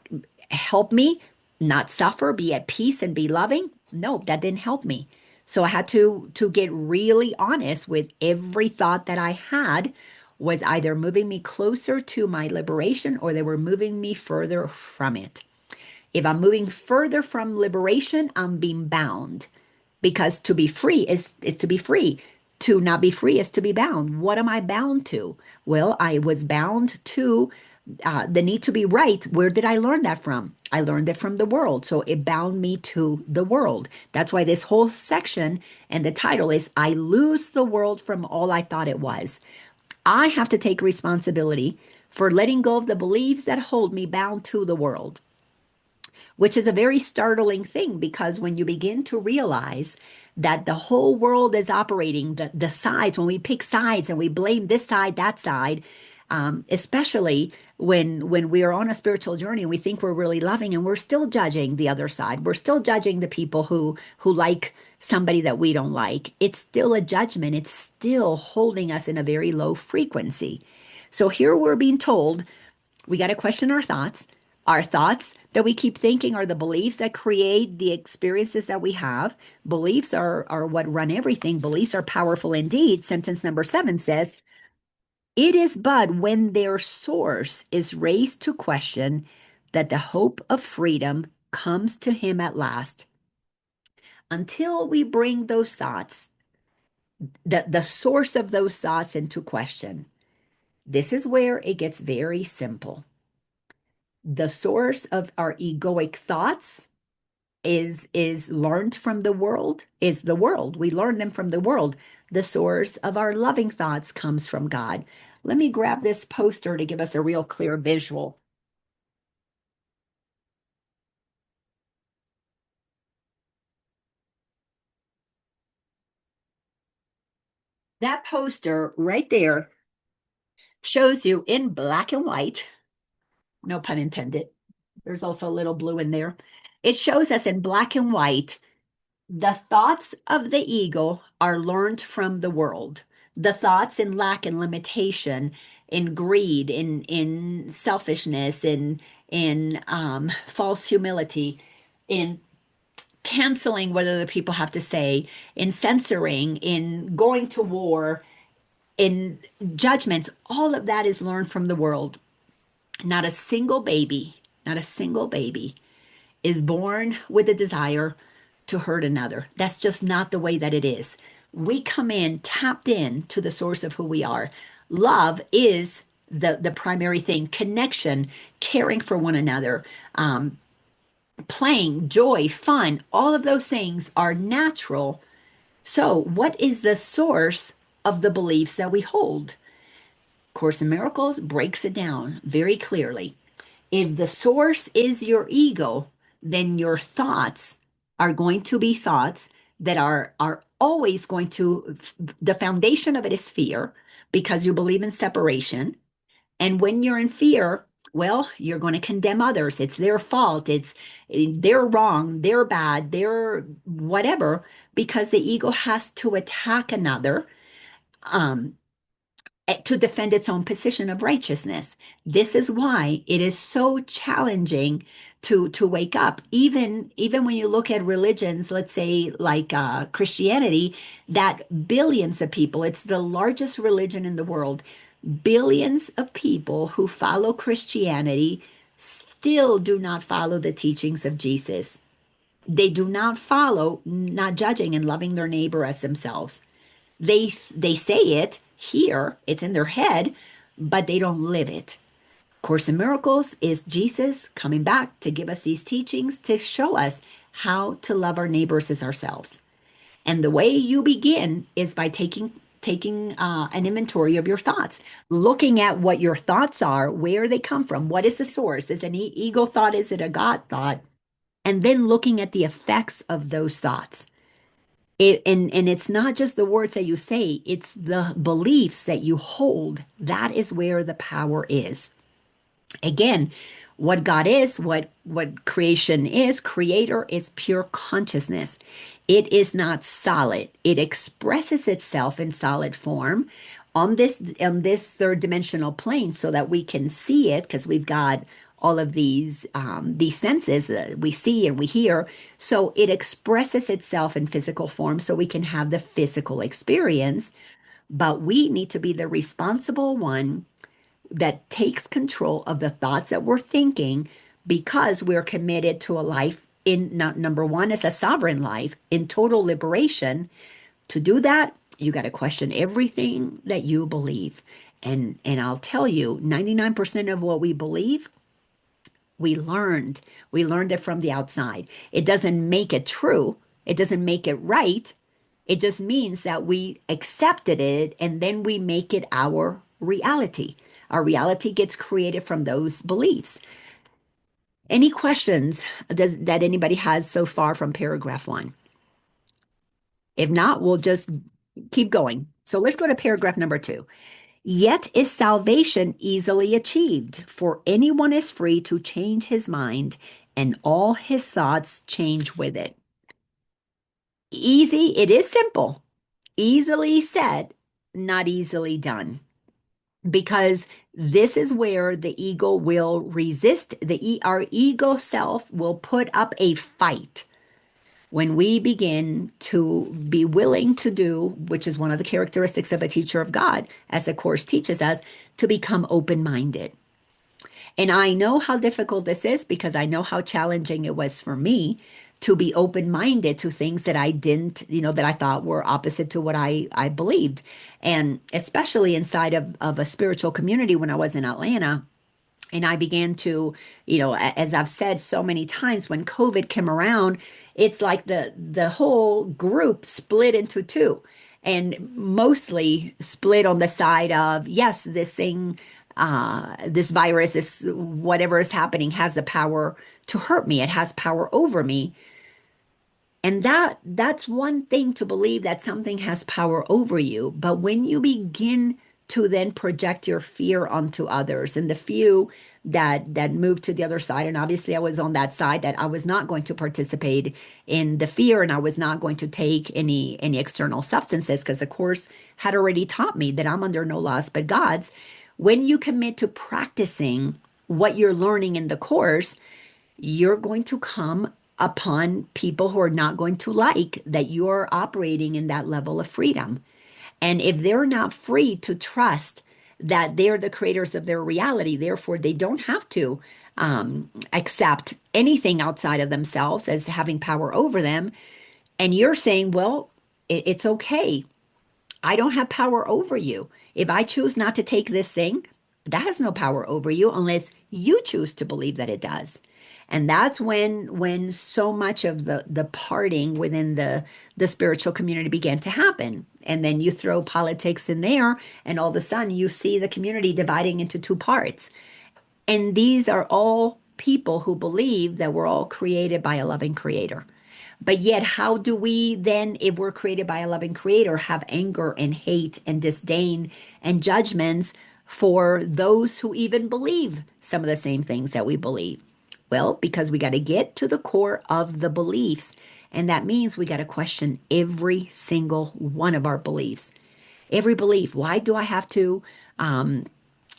help me not suffer, be at peace, and be loving? No, that didn't help me. So I had to get really honest with every thought that I had was either moving me closer to my liberation, or they were moving me further from it. If I'm moving further from liberation, I'm being bound, because to be free is to be free. To not be free is to be bound. What am I bound to? Well, I was bound to the need to be right. Where did I learn that from? I learned it from the world. So it bound me to the world. That's why this whole section and the title is I Lose the World from All I Thought It Was. I have to take responsibility for letting go of the beliefs that hold me bound to the world, which is a very startling thing, because when you begin to realize that the whole world is operating, the sides, when we pick sides and we blame this side, that side, especially when we are on a spiritual journey and we think we're really loving, and we're still judging the other side, we're still judging the people who like somebody that we don't like. It's still a judgment. It's still holding us in a very low frequency. So here we're being told we got to question our thoughts. Our thoughts that we keep thinking are the beliefs that create the experiences that we have. Beliefs are what run everything. Beliefs are powerful indeed. Sentence number 7 says, it is but when their source is raised to question that the hope of freedom comes to him at last. Until we bring those thoughts, the source of those thoughts into question, this is where it gets very simple. The source of our egoic thoughts is learned from the world, is the world. We learn them from the world. The source of our loving thoughts comes from God. Let me grab this poster to give us a real clear visual. That poster right there shows you in black and white, no pun intended. There's also a little blue in there. It shows us in black and white. The thoughts of the ego are learned from the world. The thoughts in lack and limitation, in greed, in selfishness, in false humility, in canceling what other people have to say, in censoring, in going to war, in judgments, all of that is learned from the world. Not a single baby, not a single baby is born with a desire to hurt another. That's just not the way that it is. We come in tapped in to the source of who we are. Love is the primary thing. Connection, caring for one another, playing, joy, fun, all of those things are natural. So, what is the source of the beliefs that we hold? Course in Miracles breaks it down very clearly. If the source is your ego, then your thoughts are going to be thoughts that are always going to, the foundation of it is fear, because you believe in separation. And when you're in fear, well, you're going to condemn others. It's their fault. They're wrong, they're bad, they're whatever, because the ego has to attack another. Um, to defend its own position of righteousness. This is why it is so challenging to wake up. Even when you look at religions, let's say like Christianity, that billions of people, it's the largest religion in the world. Billions of people who follow Christianity still do not follow the teachings of Jesus. They do not follow not judging and loving their neighbor as themselves. They say it here, it's in their head, but they don't live it. Course in Miracles is Jesus coming back to give us these teachings to show us how to love our neighbors as ourselves. And the way you begin is by taking an inventory of your thoughts, looking at what your thoughts are, where they come from, what is the source? Is it an ego thought? Is it a God thought? And then looking at the effects of those thoughts. And it's not just the words that you say, it's the beliefs that you hold. That is where the power is. Again, what God is, what creation is, creator is pure consciousness. It is not solid. It expresses itself in solid form on this third dimensional plane so that we can see it because we've got all of these senses that we see and we hear. So it expresses itself in physical form so we can have the physical experience. But we need to be the responsible one that takes control of the thoughts that we're thinking because we're committed to a life in number one is a sovereign life in total liberation. To do that, you got to question everything that you believe. And I'll tell you, 99% of what we believe, we learned. We learned it from the outside. It doesn't make it true. It doesn't make it right. It just means that we accepted it and then we make it our reality. Our reality gets created from those beliefs. Any questions that anybody has so far from paragraph one? If not, we'll just keep going. So let's go to paragraph number two. Yet is salvation easily achieved, for anyone is free to change his mind, and all his thoughts change with it. Easy, it is simple. Easily said, not easily done. Because this is where the ego will resist. Our ego self will put up a fight when we begin to be willing to do, which is one of the characteristics of a teacher of God, as the Course teaches us, to become open minded. And I know how difficult this is because I know how challenging it was for me to be open minded to things that I didn't, that I thought were opposite to what I believed. And especially inside of a spiritual community when I was in Atlanta. And I began to, as I've said so many times, when COVID came around, it's like the whole group split into two, and mostly split on the side of, yes, this virus, this whatever is happening has the power to hurt me. It has power over me. And that's one thing to believe that something has power over you. But when you begin to then project your fear onto others and the few that moved to the other side, and obviously I was on that side that I was not going to participate in the fear and I was not going to take any external substances because the Course had already taught me that I'm under no laws but God's. When you commit to practicing what you're learning in the Course, you're going to come upon people who are not going to like that you're operating in that level of freedom. And if they're not free to trust that they're the creators of their reality, therefore they don't have to accept anything outside of themselves as having power over them. And you're saying, well, it's okay. I don't have power over you. If I choose not to take this thing, that has no power over you unless you choose to believe that it does. And that's when so much of the parting within the spiritual community began to happen. And then you throw politics in there, and all of a sudden you see the community dividing into two parts. And these are all people who believe that we're all created by a loving creator. But yet, how do we then, if we're created by a loving creator, have anger and hate and disdain and judgments for those who even believe some of the same things that we believe? Well, because we got to get to the core of the beliefs. And that means we got to question every single one of our beliefs. Every belief. Why do I have to um,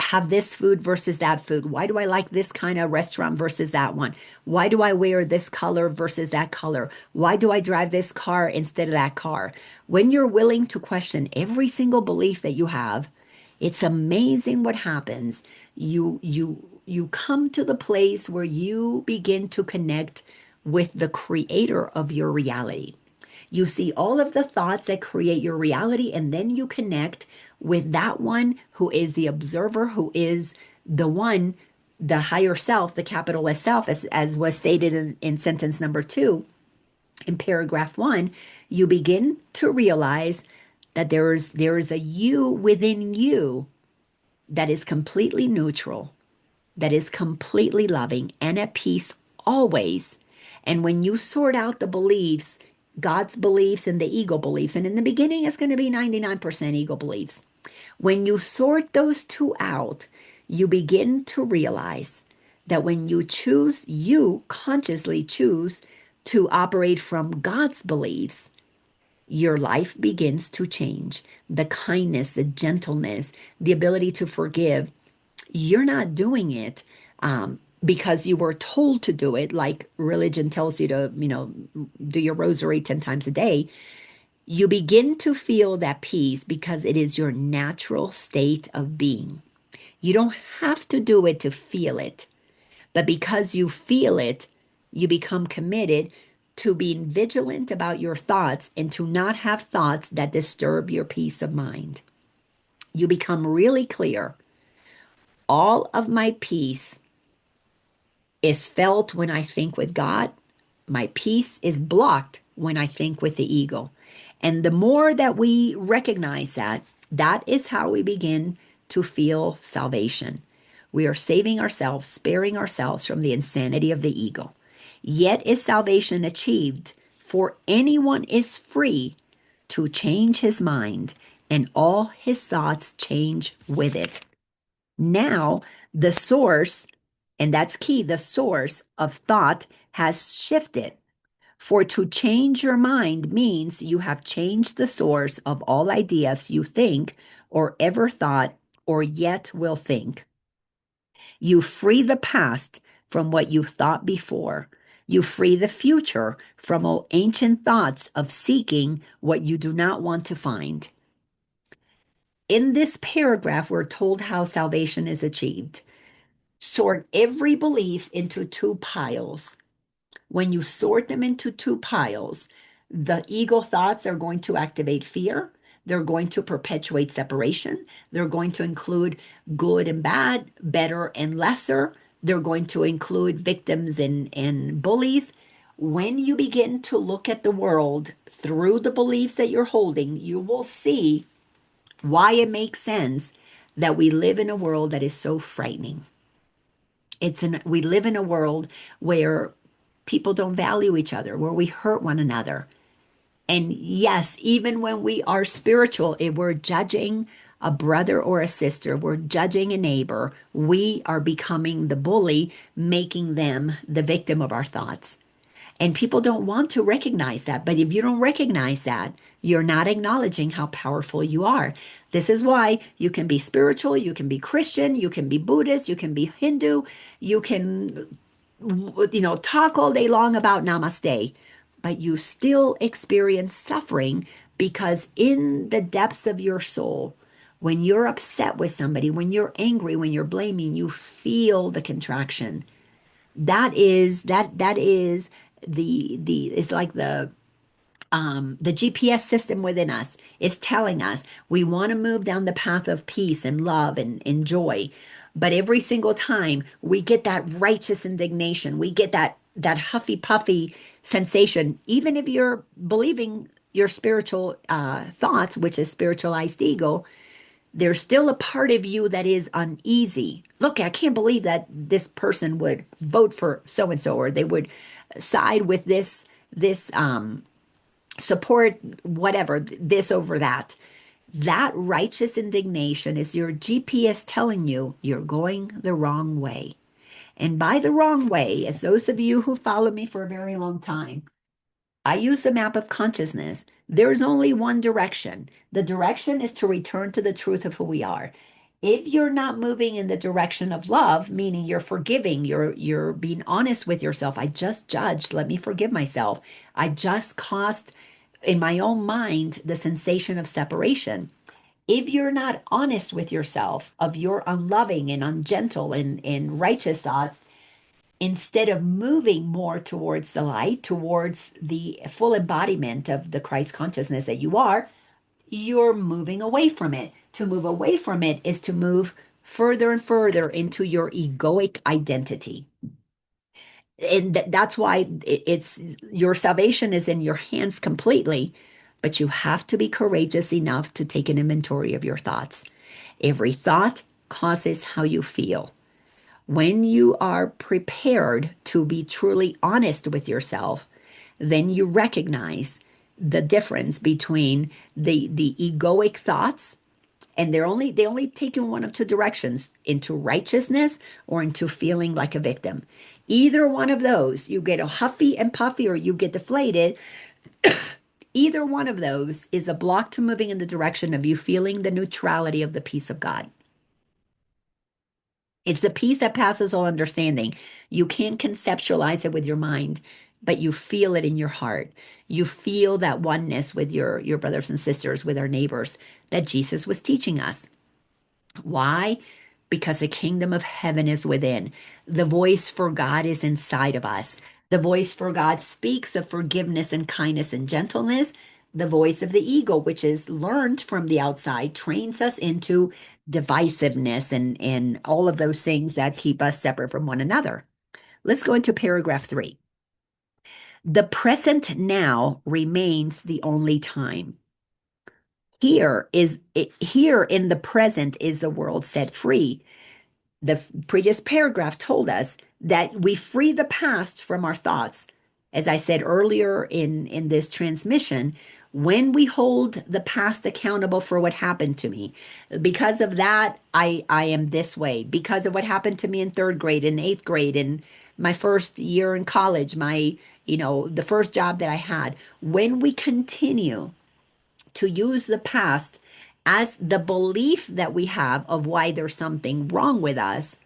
have this food versus that food? Why do I like this kind of restaurant versus that one? Why do I wear this color versus that color? Why do I drive this car instead of that car? When you're willing to question every single belief that you have, it's amazing what happens. You come to the place where you begin to connect with the creator of your reality. You see all of the thoughts that create your reality, and then you connect with that one who is the observer, who is the one, the higher self, the capital S self, as was stated in sentence number two, in paragraph one. You begin to realize that there is a you within you that is completely neutral, that is completely loving and at peace always. And when you sort out the beliefs, God's beliefs and the ego beliefs, and in the beginning, it's going to be 99% ego beliefs. When you sort those two out, you begin to realize that when you choose, you consciously choose to operate from God's beliefs, your life begins to change. The kindness, the gentleness, the ability to forgive, you're not doing it because you were told to do it, like religion tells you to, do your rosary 10 times a day. You begin to feel that peace because it is your natural state of being. You don't have to do it to feel it, but because you feel it, you become committed to being vigilant about your thoughts and to not have thoughts that disturb your peace of mind. You become really clear. All of my peace is felt when I think with God. My peace is blocked when I think with the ego. And the more that we recognize that, that is how we begin to feel salvation. We are saving ourselves, sparing ourselves from the insanity of the ego. Yet is salvation achieved, for anyone is free to change his mind, and all his thoughts change with it. Now, the source, and that's key, the source of thought has shifted. For to change your mind means you have changed the source of all ideas you think or ever thought or yet will think. You free the past from what you thought before. You free the future from all ancient thoughts of seeking what you do not want to find. In this paragraph, we're told how salvation is achieved. Sort every belief into two piles. When you sort them into two piles, the ego thoughts are going to activate fear. They're going to perpetuate separation. They're going to include good and bad, better and lesser. They're going to include victims and bullies. When you begin to look at the world through the beliefs that you're holding, you will see why it makes sense that we live in a world that is so frightening. We live in a world where people don't value each other, where we hurt one another. And yes, even when we are spiritual, if we're judging a brother or a sister, we're judging a neighbor, we are becoming the bully, making them the victim of our thoughts. And people don't want to recognize that. But if you don't recognize that, you're not acknowledging how powerful you are. This is why you can be spiritual, you can be Christian, you can be Buddhist, you can be Hindu, you can, talk all day long about namaste, but you still experience suffering because in the depths of your soul, when you're upset with somebody, when you're angry, when you're blaming, you feel the contraction. That is the it's like the GPS system within us is telling us we want to move down the path of peace and love and joy. But every single time we get that righteous indignation, we get that huffy puffy sensation, even if you're believing your spiritual thoughts, which is spiritualized ego, there's still a part of you that is uneasy. Look, I can't believe that this person would vote for so and so, or they would side with this support whatever, this over that. That righteous indignation is your GPS telling you you're going the wrong way. And by the wrong way, as those of you who follow me for a very long time, I use the map of consciousness. There's only one direction. The direction is to return to the truth of who we are. If you're not moving in the direction of love, meaning you're forgiving, you're being honest with yourself. I just judged, let me forgive myself. I just caused in my own mind the sensation of separation. If you're not honest with yourself of your unloving and ungentle and righteous thoughts, instead of moving more towards the light, towards the full embodiment of the Christ consciousness that you are, you're moving away from it. To move away from it is to move further and further into your egoic identity. And that's why it's your salvation is in your hands completely, but you have to be courageous enough to take an inventory of your thoughts. Every thought causes how you feel. When you are prepared to be truly honest with yourself, then you recognize the difference between the egoic thoughts, and they only take you in one of two directions, into righteousness or into feeling like a victim. Either one of those, you get a huffy and puffy or you get deflated. Either one of those is a block to moving in the direction of you feeling the neutrality of the peace of God. It's the peace that passes all understanding. You can't conceptualize it with your mind, but you feel it in your heart. You feel that oneness with your brothers and sisters, with our neighbors, that Jesus was teaching us. Why? Because the kingdom of heaven is within. The voice for God is inside of us. The voice for God speaks of forgiveness and kindness and gentleness. The voice of the ego, which is learned from the outside, trains us into divisiveness and all of those things that keep us separate from one another. Let's go into paragraph 3. The present now remains the only time. Here in the present is the world set free. The previous paragraph told us that we free the past from our thoughts. As I said earlier in this transmission, when we hold the past accountable for what happened to me, because of that, I am this way. Because of what happened to me in third grade and eighth grade and my first year in college, the first job that I had, when we continue to use the past as the belief that we have of why there's something wrong with us,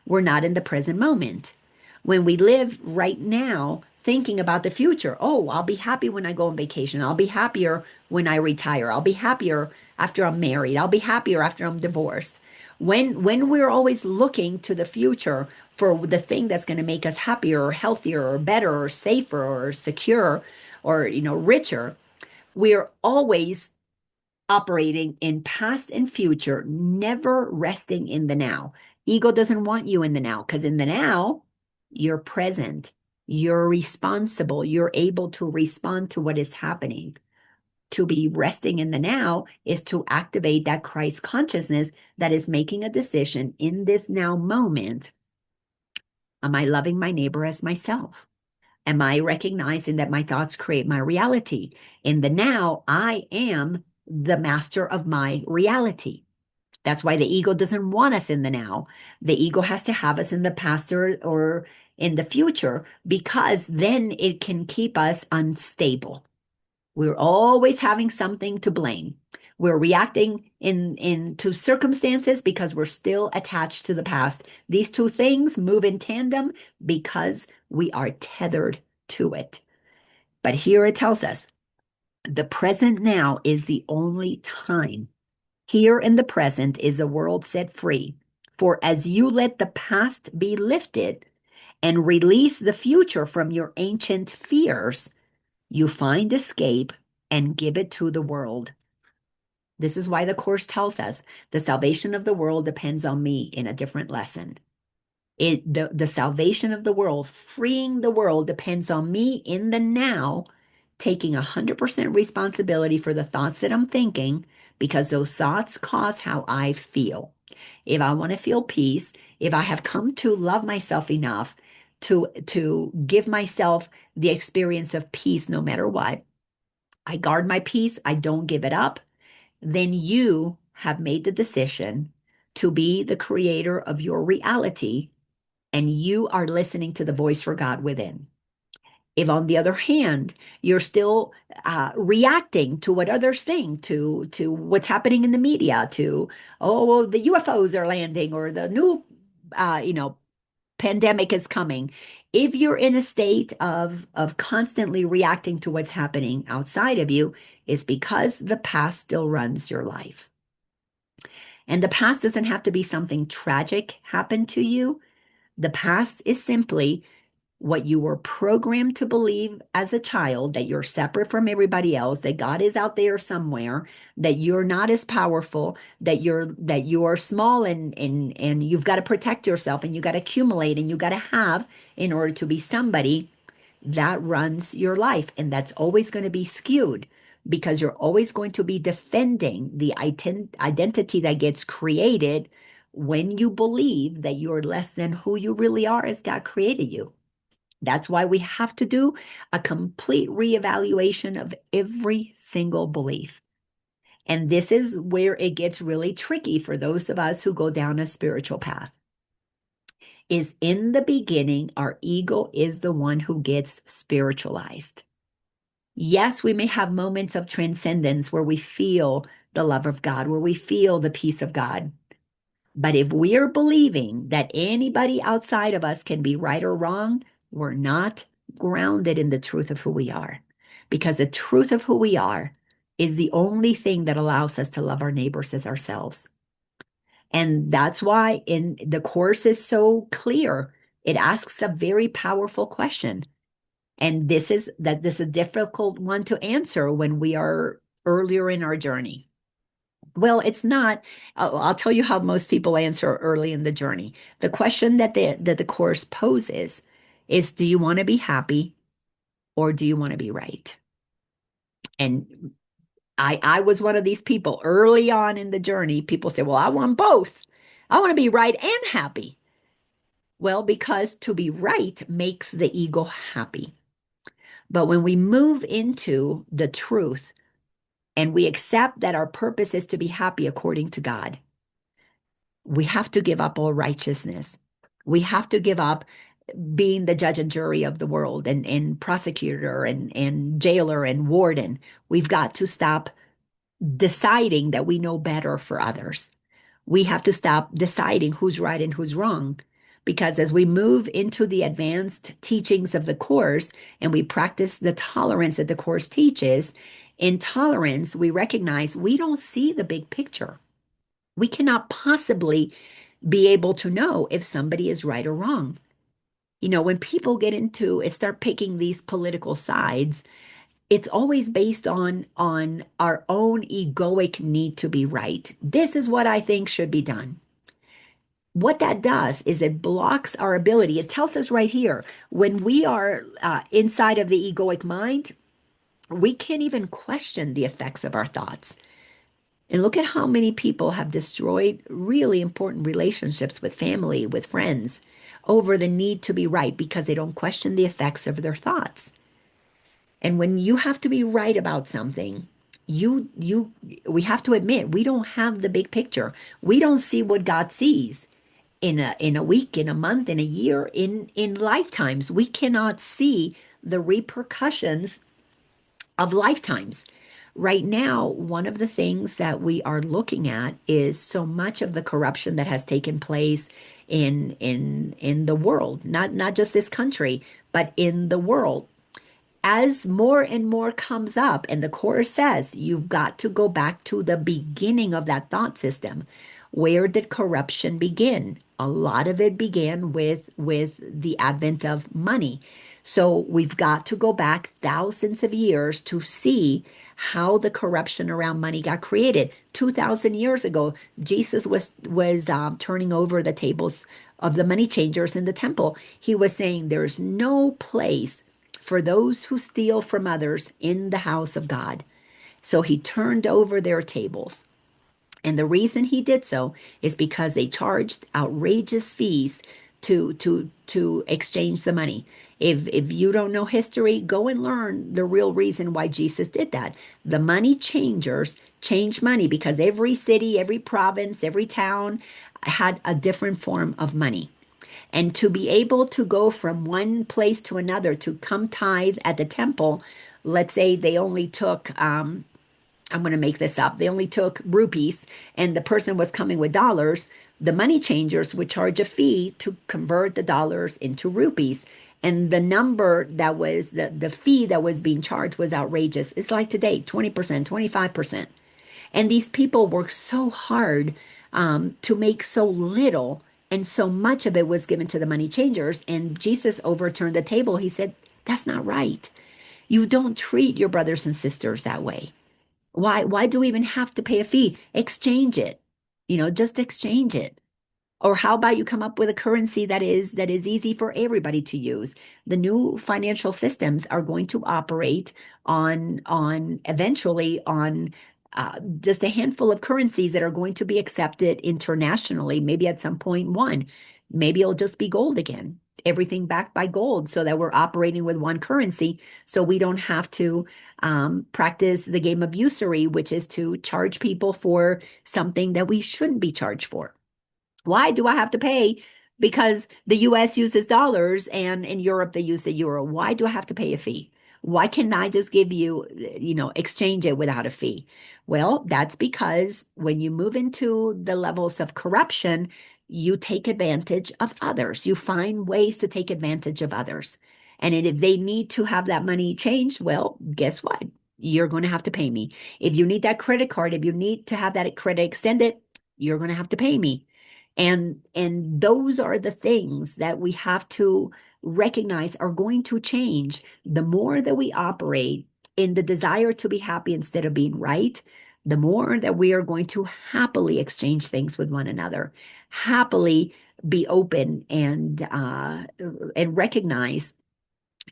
we're not in the present moment. When we live right now thinking about the future, oh, I'll be happy when I go on vacation. I'll be happier when I retire. I'll be happier after I'm married. I'll be happier after I'm divorced. When we're always looking to the future for the thing that's going to make us happier or healthier or better or safer or secure or richer, we're always operating in past and future, never resting in the now. Ego doesn't want you in the now because in the now, you're present, you're responsible, you're able to respond to what is happening. To be resting in the now is to activate that Christ consciousness that is making a decision in this now moment. Am I loving my neighbor as myself? Am I recognizing that my thoughts create my reality? In the now, I am the master of my reality. That's why the ego doesn't want us in the now. The ego has to have us in the past or in the future because then it can keep us unstable. We're always having something to blame. We're reacting to circumstances because we're still attached to the past. These two things move in tandem because we are tethered to it. But here it tells us the present now is the only time. Here in the present is a world set free. For as you let the past be lifted and release the future from your ancient fears, you find escape and give it to the world. This is why the Course tells us the salvation of the world depends on me in a different lesson. The salvation of the world, freeing the world, depends on me in the now, taking 100% responsibility for the thoughts that I'm thinking, because those thoughts cause how I feel. If I want to feel peace, if I have come to love myself enough to give myself the experience of peace no matter what, I guard my peace, I don't give it up, then you have made the decision to be the creator of your reality and you are listening to the voice for God within. If, on the other hand, you're still reacting to what others think, to what's happening in the media, to, oh, well, the UFOs are landing, or the new, you know, pandemic is coming. If you're in a state of constantly reacting to what's happening outside of you, it's because the past still runs your life. And the past doesn't have to be something tragic happened to you. The past is simply what you were programmed to believe as a child, that you're separate from everybody else, that God is out there somewhere, that you're not as powerful, that you're small, and you've got to protect yourself, and you got to accumulate, and you got to have in order to be somebody. That runs your life, and that's always going to be skewed, because you're always going to be defending the identity that gets created when you believe that you're less than who you really are as God created you. That's why we have to do a complete reevaluation of every single belief. And this is where it gets really tricky for those of us who go down a spiritual path. Is in the beginning, our ego is the one who gets spiritualized. Yes, we may have moments of transcendence where we feel the love of God, where we feel the peace of God. But if we are believing that anybody outside of us can be right or wrong, we're not grounded in the truth of who we are. Because the truth of who we are is the only thing that allows us to love our neighbors as ourselves. And that's why in the course is so clear. It asks a very powerful question. And this is a difficult one to answer when we are earlier in our journey. Well, it's not. I'll tell you how most people answer early in the journey. The question that the course poses is, do you want to be happy, or do you want to be right? And I was one of these people early on in the journey. People say, well, I want both. I want to be right and happy. Well, because to be right makes the ego happy. But when we move into the truth and we accept that our purpose is to be happy according to God, we have to give up all righteousness. We have to give up being the judge and jury of the world, and prosecutor and jailer and warden. We've got to stop deciding that we know better for others. We have to stop deciding who's right and who's wrong. Because as we move into the advanced teachings of the Course and we practice the tolerance that the Course teaches, in tolerance, we recognize we don't see the big picture. We cannot possibly be able to know if somebody is right or wrong. You know, when people get into it, start picking these political sides, it's always based on our own egoic need to be right. This is what I think should be done. What that does is it blocks our ability. It tells us right here, when we are inside of the egoic mind, we can't even question the effects of our thoughts. And look at how many people have destroyed really important relationships with family, with friends, over the need to be right because they don't question the effects of their thoughts. And when you have to be right about something, we have to admit we don't have the big picture. We don't see what God sees in a week, in a month, in a year, in lifetimes. We cannot see the repercussions of lifetimes. Right now, one of the things that we are looking at is so much of the corruption that has taken place in the world, not just this country, but in the world. As more and more comes up, and the Course says you've got to go back to the beginning of that thought system. Where did corruption begin? A lot of it began with the advent of money. So we've got to go back thousands of years to see how the corruption around money got created. 2,000 years ago, Jesus was turning over the tables of the money changers in the temple. He was saying there's no place for those who steal from others in the house of God. So he turned over their tables. And the reason he did so is because they charged outrageous fees to exchange the money. If you don't know history, go and learn the real reason why Jesus did that. The money changers changed money because every city, every province, every town had a different form of money. And to be able to go from one place to another to come tithe at the temple, let's say they only took, I'm going to make this up, they only took rupees and the person was coming with dollars, the money changers would charge a fee to convert the dollars into rupees. And the number that was the fee that was being charged was outrageous. It's like today, 20%, 25%. And these people worked so hard to make so little, and so much of it was given to the money changers. And Jesus overturned the table. He said, that's not right. You don't treat your brothers and sisters that way. Why do we even have to pay a fee? Exchange it. Just exchange it. Or how about you come up with a currency that is easy for everybody to use? The new financial systems are going to operate on eventually on just a handful of currencies that are going to be accepted internationally. Maybe at some point one, maybe it'll just be gold again. Everything backed by gold, so that we're operating with one currency, so we don't have to practice the game of usury, which is to charge people for something that we shouldn't be charged for. Why do I have to pay? Because the US uses dollars and in Europe they use the euro. Why do I have to pay a fee? Why can't I just give you, exchange it without a fee? Well, that's because when you move into the levels of corruption, you take advantage of others. You find ways to take advantage of others. And if they need to have that money changed, well, guess what? You're going to have to pay me. If you need that credit card, if you need to have that credit extended, you're going to have to pay me. And those are the things that we have to recognize are going to change. The more that we operate in the desire to be happy instead of being right, the more that we are going to happily exchange things with one another, happily be open and recognize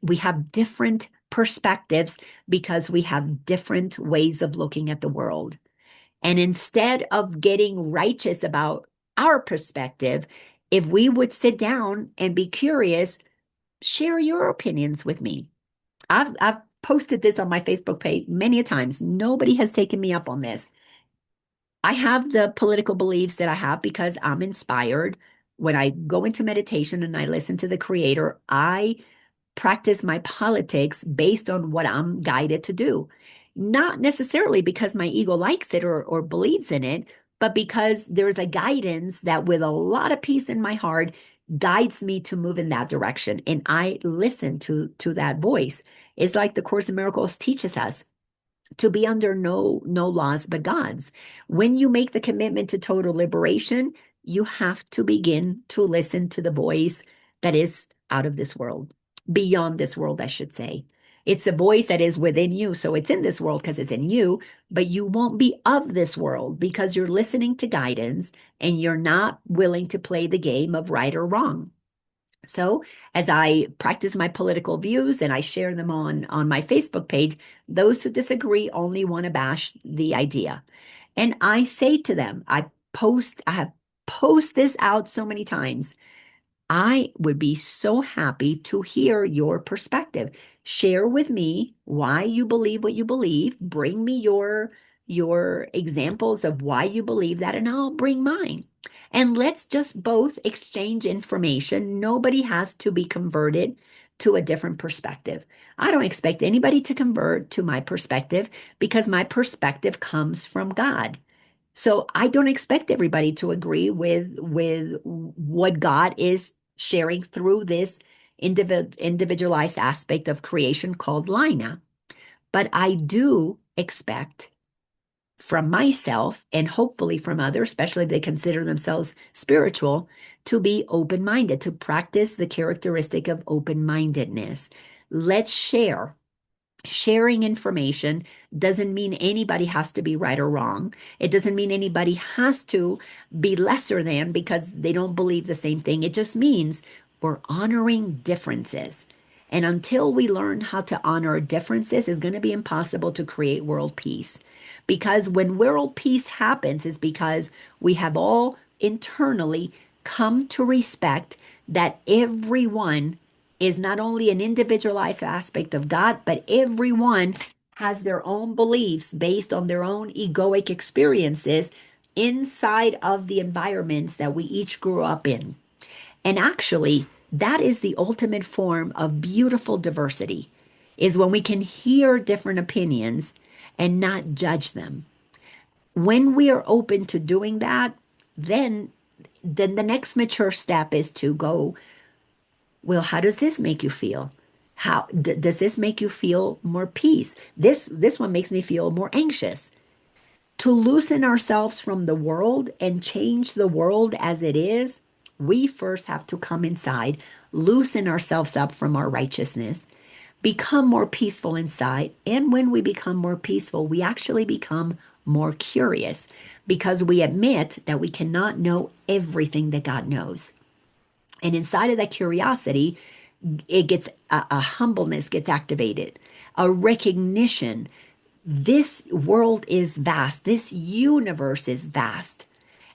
we have different perspectives because we have different ways of looking at the world. And instead of getting righteous about our perspective, if we would sit down and be curious, share your opinions with me. I've posted this on my Facebook page many a times. Nobody has taken me up on this. I have the political beliefs that I have because I'm inspired. When I go into meditation and I listen to the Creator, I practice my politics based on what I'm guided to do. Not necessarily because my ego likes it or believes in it, but because there's a guidance that, with a lot of peace in my heart, guides me to move in that direction. And I listen to that voice. It's like the Course in Miracles teaches us to be under no laws but God's. When you make the commitment to total liberation, you have to begin to listen to the voice that is out of this world, beyond this world, I should say. It's a voice that is within you. So it's in this world because it's in you, but you won't be of this world because you're listening to guidance and you're not willing to play the game of right or wrong. So as I practice my political views and I share them on my Facebook page, those who disagree only want to bash the idea. And I say to them, I have posted this out so many times. I would be so happy to hear your perspective. Share with me why you believe what you believe. Bring me your examples of why you believe that, and I'll bring mine. And let's just both exchange information. Nobody has to be converted to a different perspective. I don't expect anybody to convert to my perspective because my perspective comes from God. So I don't expect everybody to agree with what God is sharing through this individualized aspect of creation called Laina. But I do expect from myself and hopefully from others, especially if they consider themselves spiritual, to be open-minded, to practice the characteristic of open-mindedness. Let's share. Sharing information doesn't mean anybody has to be right or wrong. It doesn't mean anybody has to be lesser than because they don't believe the same thing. It just means we're honoring differences. And until we learn how to honor differences, it's going to be impossible to create world peace. Because when world peace happens, is because we have all internally come to respect that everyone is not only an individualized aspect of God, but everyone has their own beliefs based on their own egoic experiences inside of the environments that we each grew up in. And actually, that is the ultimate form of beautiful diversity, is when we can hear different opinions and not judge them. When we are open to doing that, then then the next mature step is to go, well, how does this make you feel? How does this make you feel more peace? This one makes me feel more anxious. To loosen ourselves from the world and change the world as it is, we first have to come inside, loosen ourselves up from our righteousness, become more peaceful inside. And when we become more peaceful, we actually become more curious because we admit that we cannot know everything that God knows. And inside of that curiosity, it gets a humbleness gets activated, a recognition. This world is vast. This universe is vast.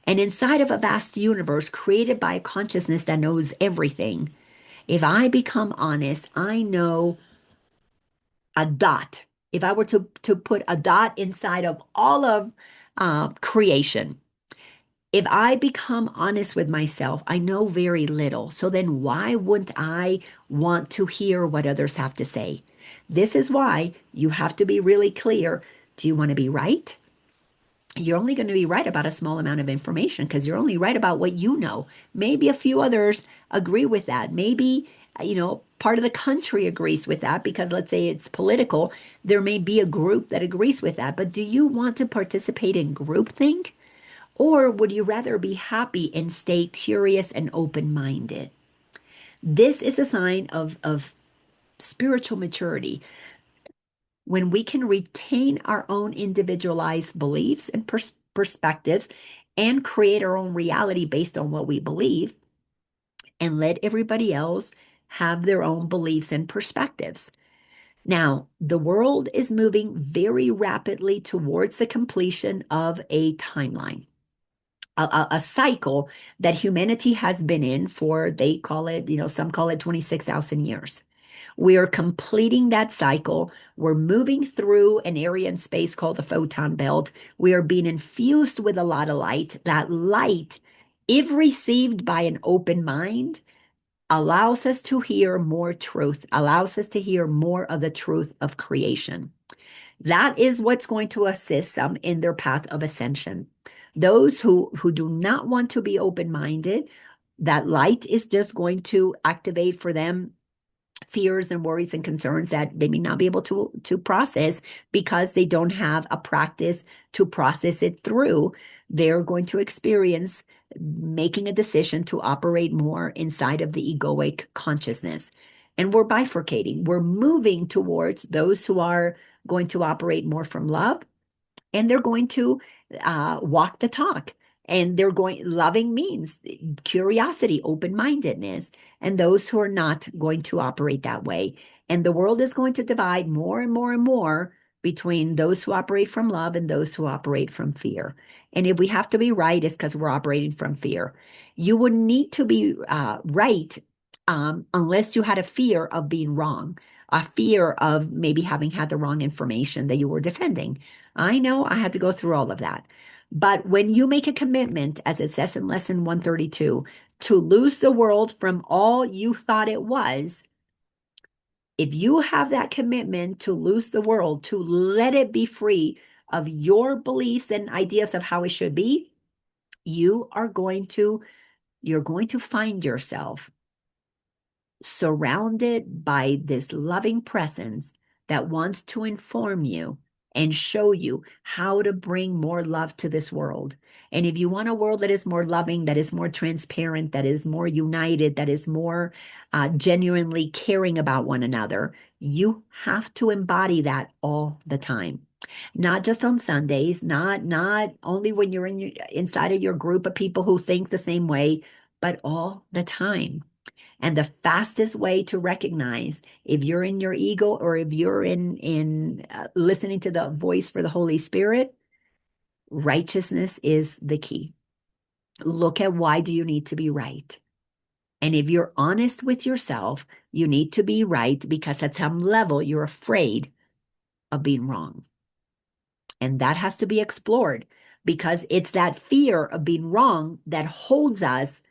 And inside of a vast universe created by a consciousness that knows everything, if I become honest, I know a dot. If I were to put a dot inside of all of creation, if I become honest with myself, I know very little. So then why wouldn't I want to hear what others have to say? This is why you have to be really clear. Do you want to be right? You're only going to be right about a small amount of information because you're only right about what you know. Maybe a few others agree with that. Maybe, part of the country agrees with that because let's say it's political. There may be a group that agrees with that. But do you want to participate in groupthink? Or would you rather be happy and stay curious and open-minded? This is a sign of spiritual maturity when we can retain our own individualized beliefs and perspectives and create our own reality based on what we believe and let everybody else have their own beliefs and perspectives. Now, the world is moving very rapidly towards the completion of a timeline. A cycle that humanity has been in for, they call it, some call it 26,000 years. We are completing that cycle. We're moving through an area in space called the photon belt. We are being infused with a lot of light. That light, if received by an open mind, allows us to hear more truth, allows us to hear more of the truth of creation. That is what's going to assist some in their path of ascension. Those who do not want to be open-minded, that light is just going to activate for them fears and worries and concerns that they may not be able to process because they don't have a practice to process it through. They're going to experience making a decision to operate more inside of the egoic consciousness. And we're bifurcating. We're moving towards those who are going to operate more from love, and they're going to walk the talk. And they're going, loving means curiosity, open-mindedness, and those who are not going to operate that way. And the world is going to divide more and more and more between those who operate from love and those who operate from fear. And if we have to be right, it's because we're operating from fear. You would need to be right unless you had a fear of being wrong, a fear of maybe having had the wrong information that you were defending. I know I had to go through all of that. But when you make a commitment, as it says in lesson 132, to lose the world from all you thought it was, if you have that commitment to lose the world, to let it be free of your beliefs and ideas of how it should be, you're going to find yourself surrounded by this loving presence that wants to inform you and show you how to bring more love to this world. And if you want a world that is more loving, that is more transparent, that is more united, that is more genuinely caring about one another, you have to embody that all the time. Not just on Sundays, not only when you're inside of your group of people who think the same way, but all the time. And the fastest way to recognize if you're in your ego or if you're in listening to the voice for the Holy Spirit, righteousness is the key. Look at why do you need to be right? And if you're honest with yourself, you need to be right because at some level you're afraid of being wrong. And that has to be explored because it's that fear of being wrong that holds us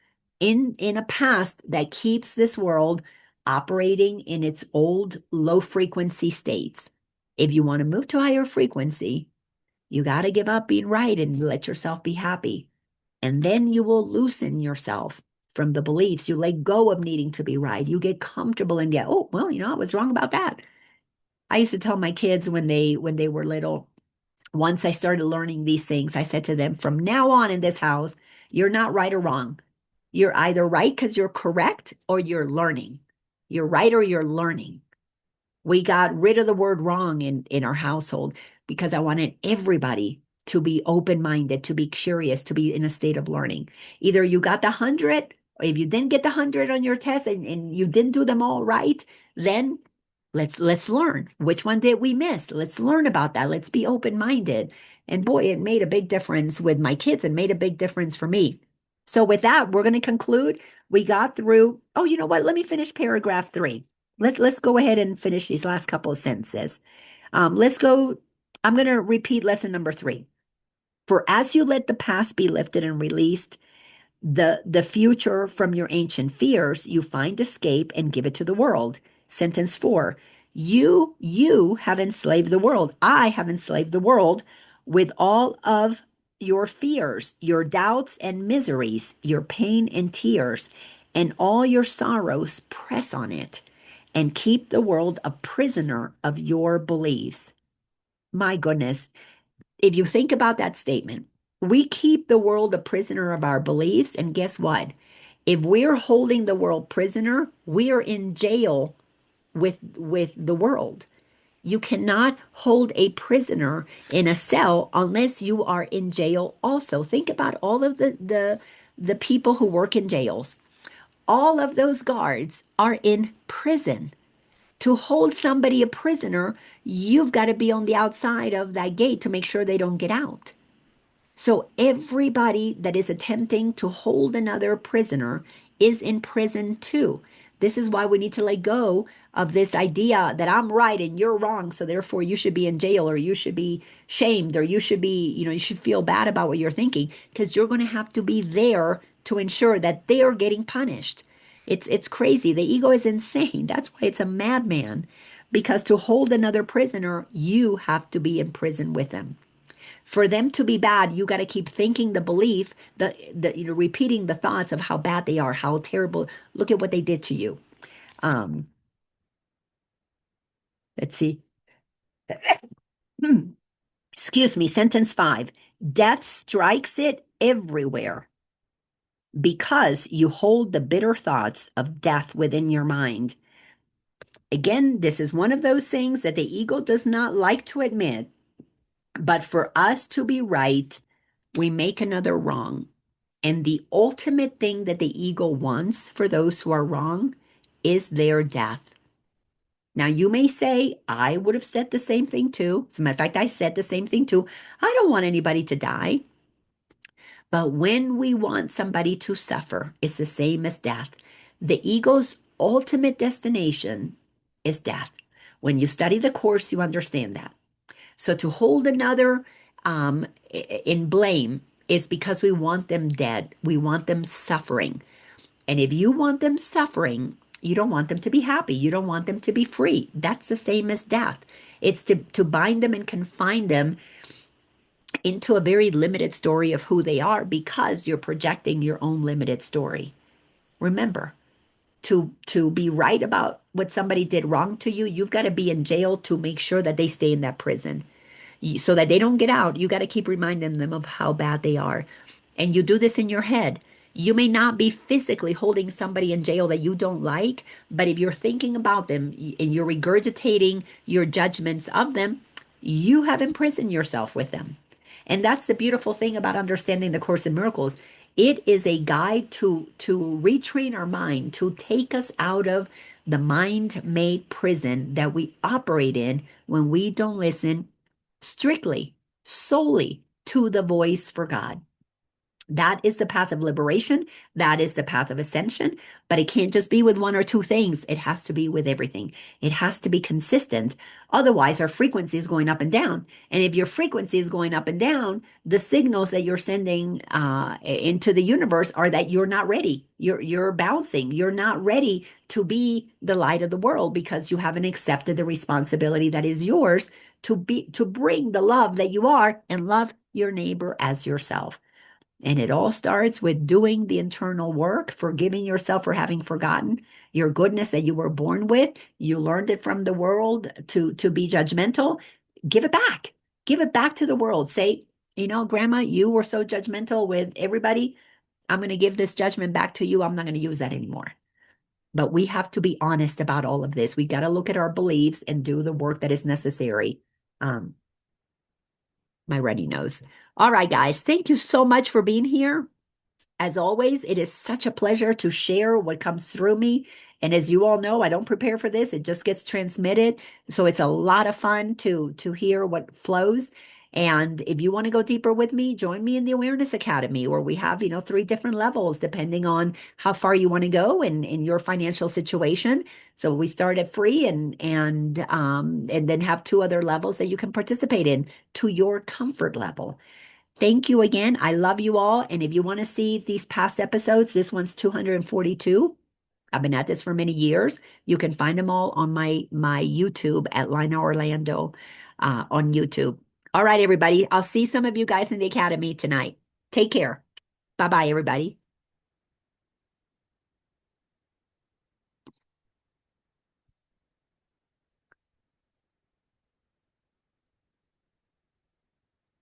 in a past that keeps this world operating in its old low frequency states. If you want to move to higher frequency, you got to give up being right and let yourself be happy. And then you will loosen yourself from the beliefs. You let go of needing to be right. You get comfortable and get, oh, well, I was wrong about that. I used to tell my kids when they were little, once I started learning these things, I said to them, from now on in this house, you're not right or wrong. You're either right because you're correct or you're learning. You're right or you're learning. We got rid of the word wrong in our household because I wanted everybody to be open-minded, to be curious, to be in a state of learning. Either you got the 100, or if you didn't get the 100 on your test and you didn't do them all right, then let's learn. Which one did we miss? Let's learn about that. Let's be open-minded. And boy, it made a big difference with my kids and made a big difference for me. So with that, we're going to conclude. We got through, oh, you know what? Let me finish paragraph 3. Let's go ahead and finish these last couple of sentences. Let's go. I'm going to repeat lesson number 3. For as you let the past be lifted and released, the future from your ancient fears, you find escape and give it to the world. Sentence 4. You have enslaved the world. I have enslaved the world with all of your fears, your doubts and miseries, your pain and tears, and all your sorrows. Press on it and keep the world a prisoner of your beliefs. My goodness, if you think about that statement, we keep the world a prisoner of our beliefs. And guess what? If we're holding the world prisoner, we are in jail with the world. You cannot hold a prisoner in a cell unless you are in jail also. Think about all of the people who work in jails. All of those guards are in prison. To hold somebody a prisoner, you've got to be on the outside of that gate to make sure they don't get out. So everybody that is attempting to hold another prisoner is in prison too. This is why we need to let go of this idea that I'm right and you're wrong. So therefore you should be in jail or you should be shamed or you should be, you should feel bad about what you're thinking because you're going to have to be there to ensure that they are getting punished. It's crazy. The ego is insane. That's why it's a madman, because to hold another prisoner, you have to be in prison with them. For them to be bad, you got to keep thinking the belief, repeating the thoughts of how bad they are, how terrible. Look at what they did to you. Um, let's see. Excuse me. Sentence 5. Death strikes it everywhere because you hold the bitter thoughts of death within your mind. Again, this is one of those things that the ego does not like to admit. But for us to be right, we make another wrong. And the ultimate thing that the ego wants for those who are wrong is their death. Now, you may say, I would have said the same thing too. As a matter of fact, I said the same thing too. I don't want anybody to die. But when we want somebody to suffer, it's the same as death. The ego's ultimate destination is death. When you study the course, you understand that. So to hold another in blame is because we want them dead. We want them suffering. And if you want them suffering, you don't want them to be happy. You don't want them to be free. That's the same as death. It's to bind them and confine them into a very limited story of who they are because you're projecting your own limited story. Remember, to be right about what somebody did wrong to you, you've got to be in jail to make sure that they stay in that prison. So that they don't get out, you got to keep reminding them of how bad they are. And you do this in your head. You may not be physically holding somebody in jail that you don't like, but if you're thinking about them and you're regurgitating your judgments of them, you have imprisoned yourself with them. And that's the beautiful thing about understanding the Course in Miracles. It is a guide to retrain our mind, to take us out of the mind-made prison that we operate in when we don't listen strictly, solely to the voice for God. That is the path of liberation. That is the path of ascension. But it can't just be with one or two things. It has to be with everything. It has to be consistent. Otherwise, our frequency is going up and down. And if your frequency is going up and down, the signals that you're sending into the universe are that you're not ready. You're bouncing. You're not ready to be the light of the world because you haven't accepted the responsibility that is yours to bring the love that you are and love your neighbor as yourself. And it all starts with doing the internal work, forgiving yourself for having forgotten your goodness that you were born with. You learned it from the world to be judgmental. Give it back. Give it back to the world. Say, Grandma, you were so judgmental with everybody. I'm going to give this judgment back to you. I'm not going to use that anymore. But we have to be honest about all of this. We got to look at our beliefs and do the work that is necessary. Um, my ready nose. All right, guys. Thank you so much for being here. As always, it is such a pleasure to share what comes through me. And as you all know, I don't prepare for this. It just gets transmitted. So it's a lot of fun to hear what flows. And if you want to go deeper with me, join me in the Awareness Academy, where we have, 3 different levels depending on how far you want to go in your financial situation. So we start at free and then have 2 other levels that you can participate in to your comfort level. Thank you again. I love you all. And if you want to see these past episodes, this one's 242. I've been at this for many years. You can find them all on my YouTube at Laina Orlando on YouTube. All right, everybody. I'll see some of you guys in the academy tonight. Take care. Bye-bye, everybody.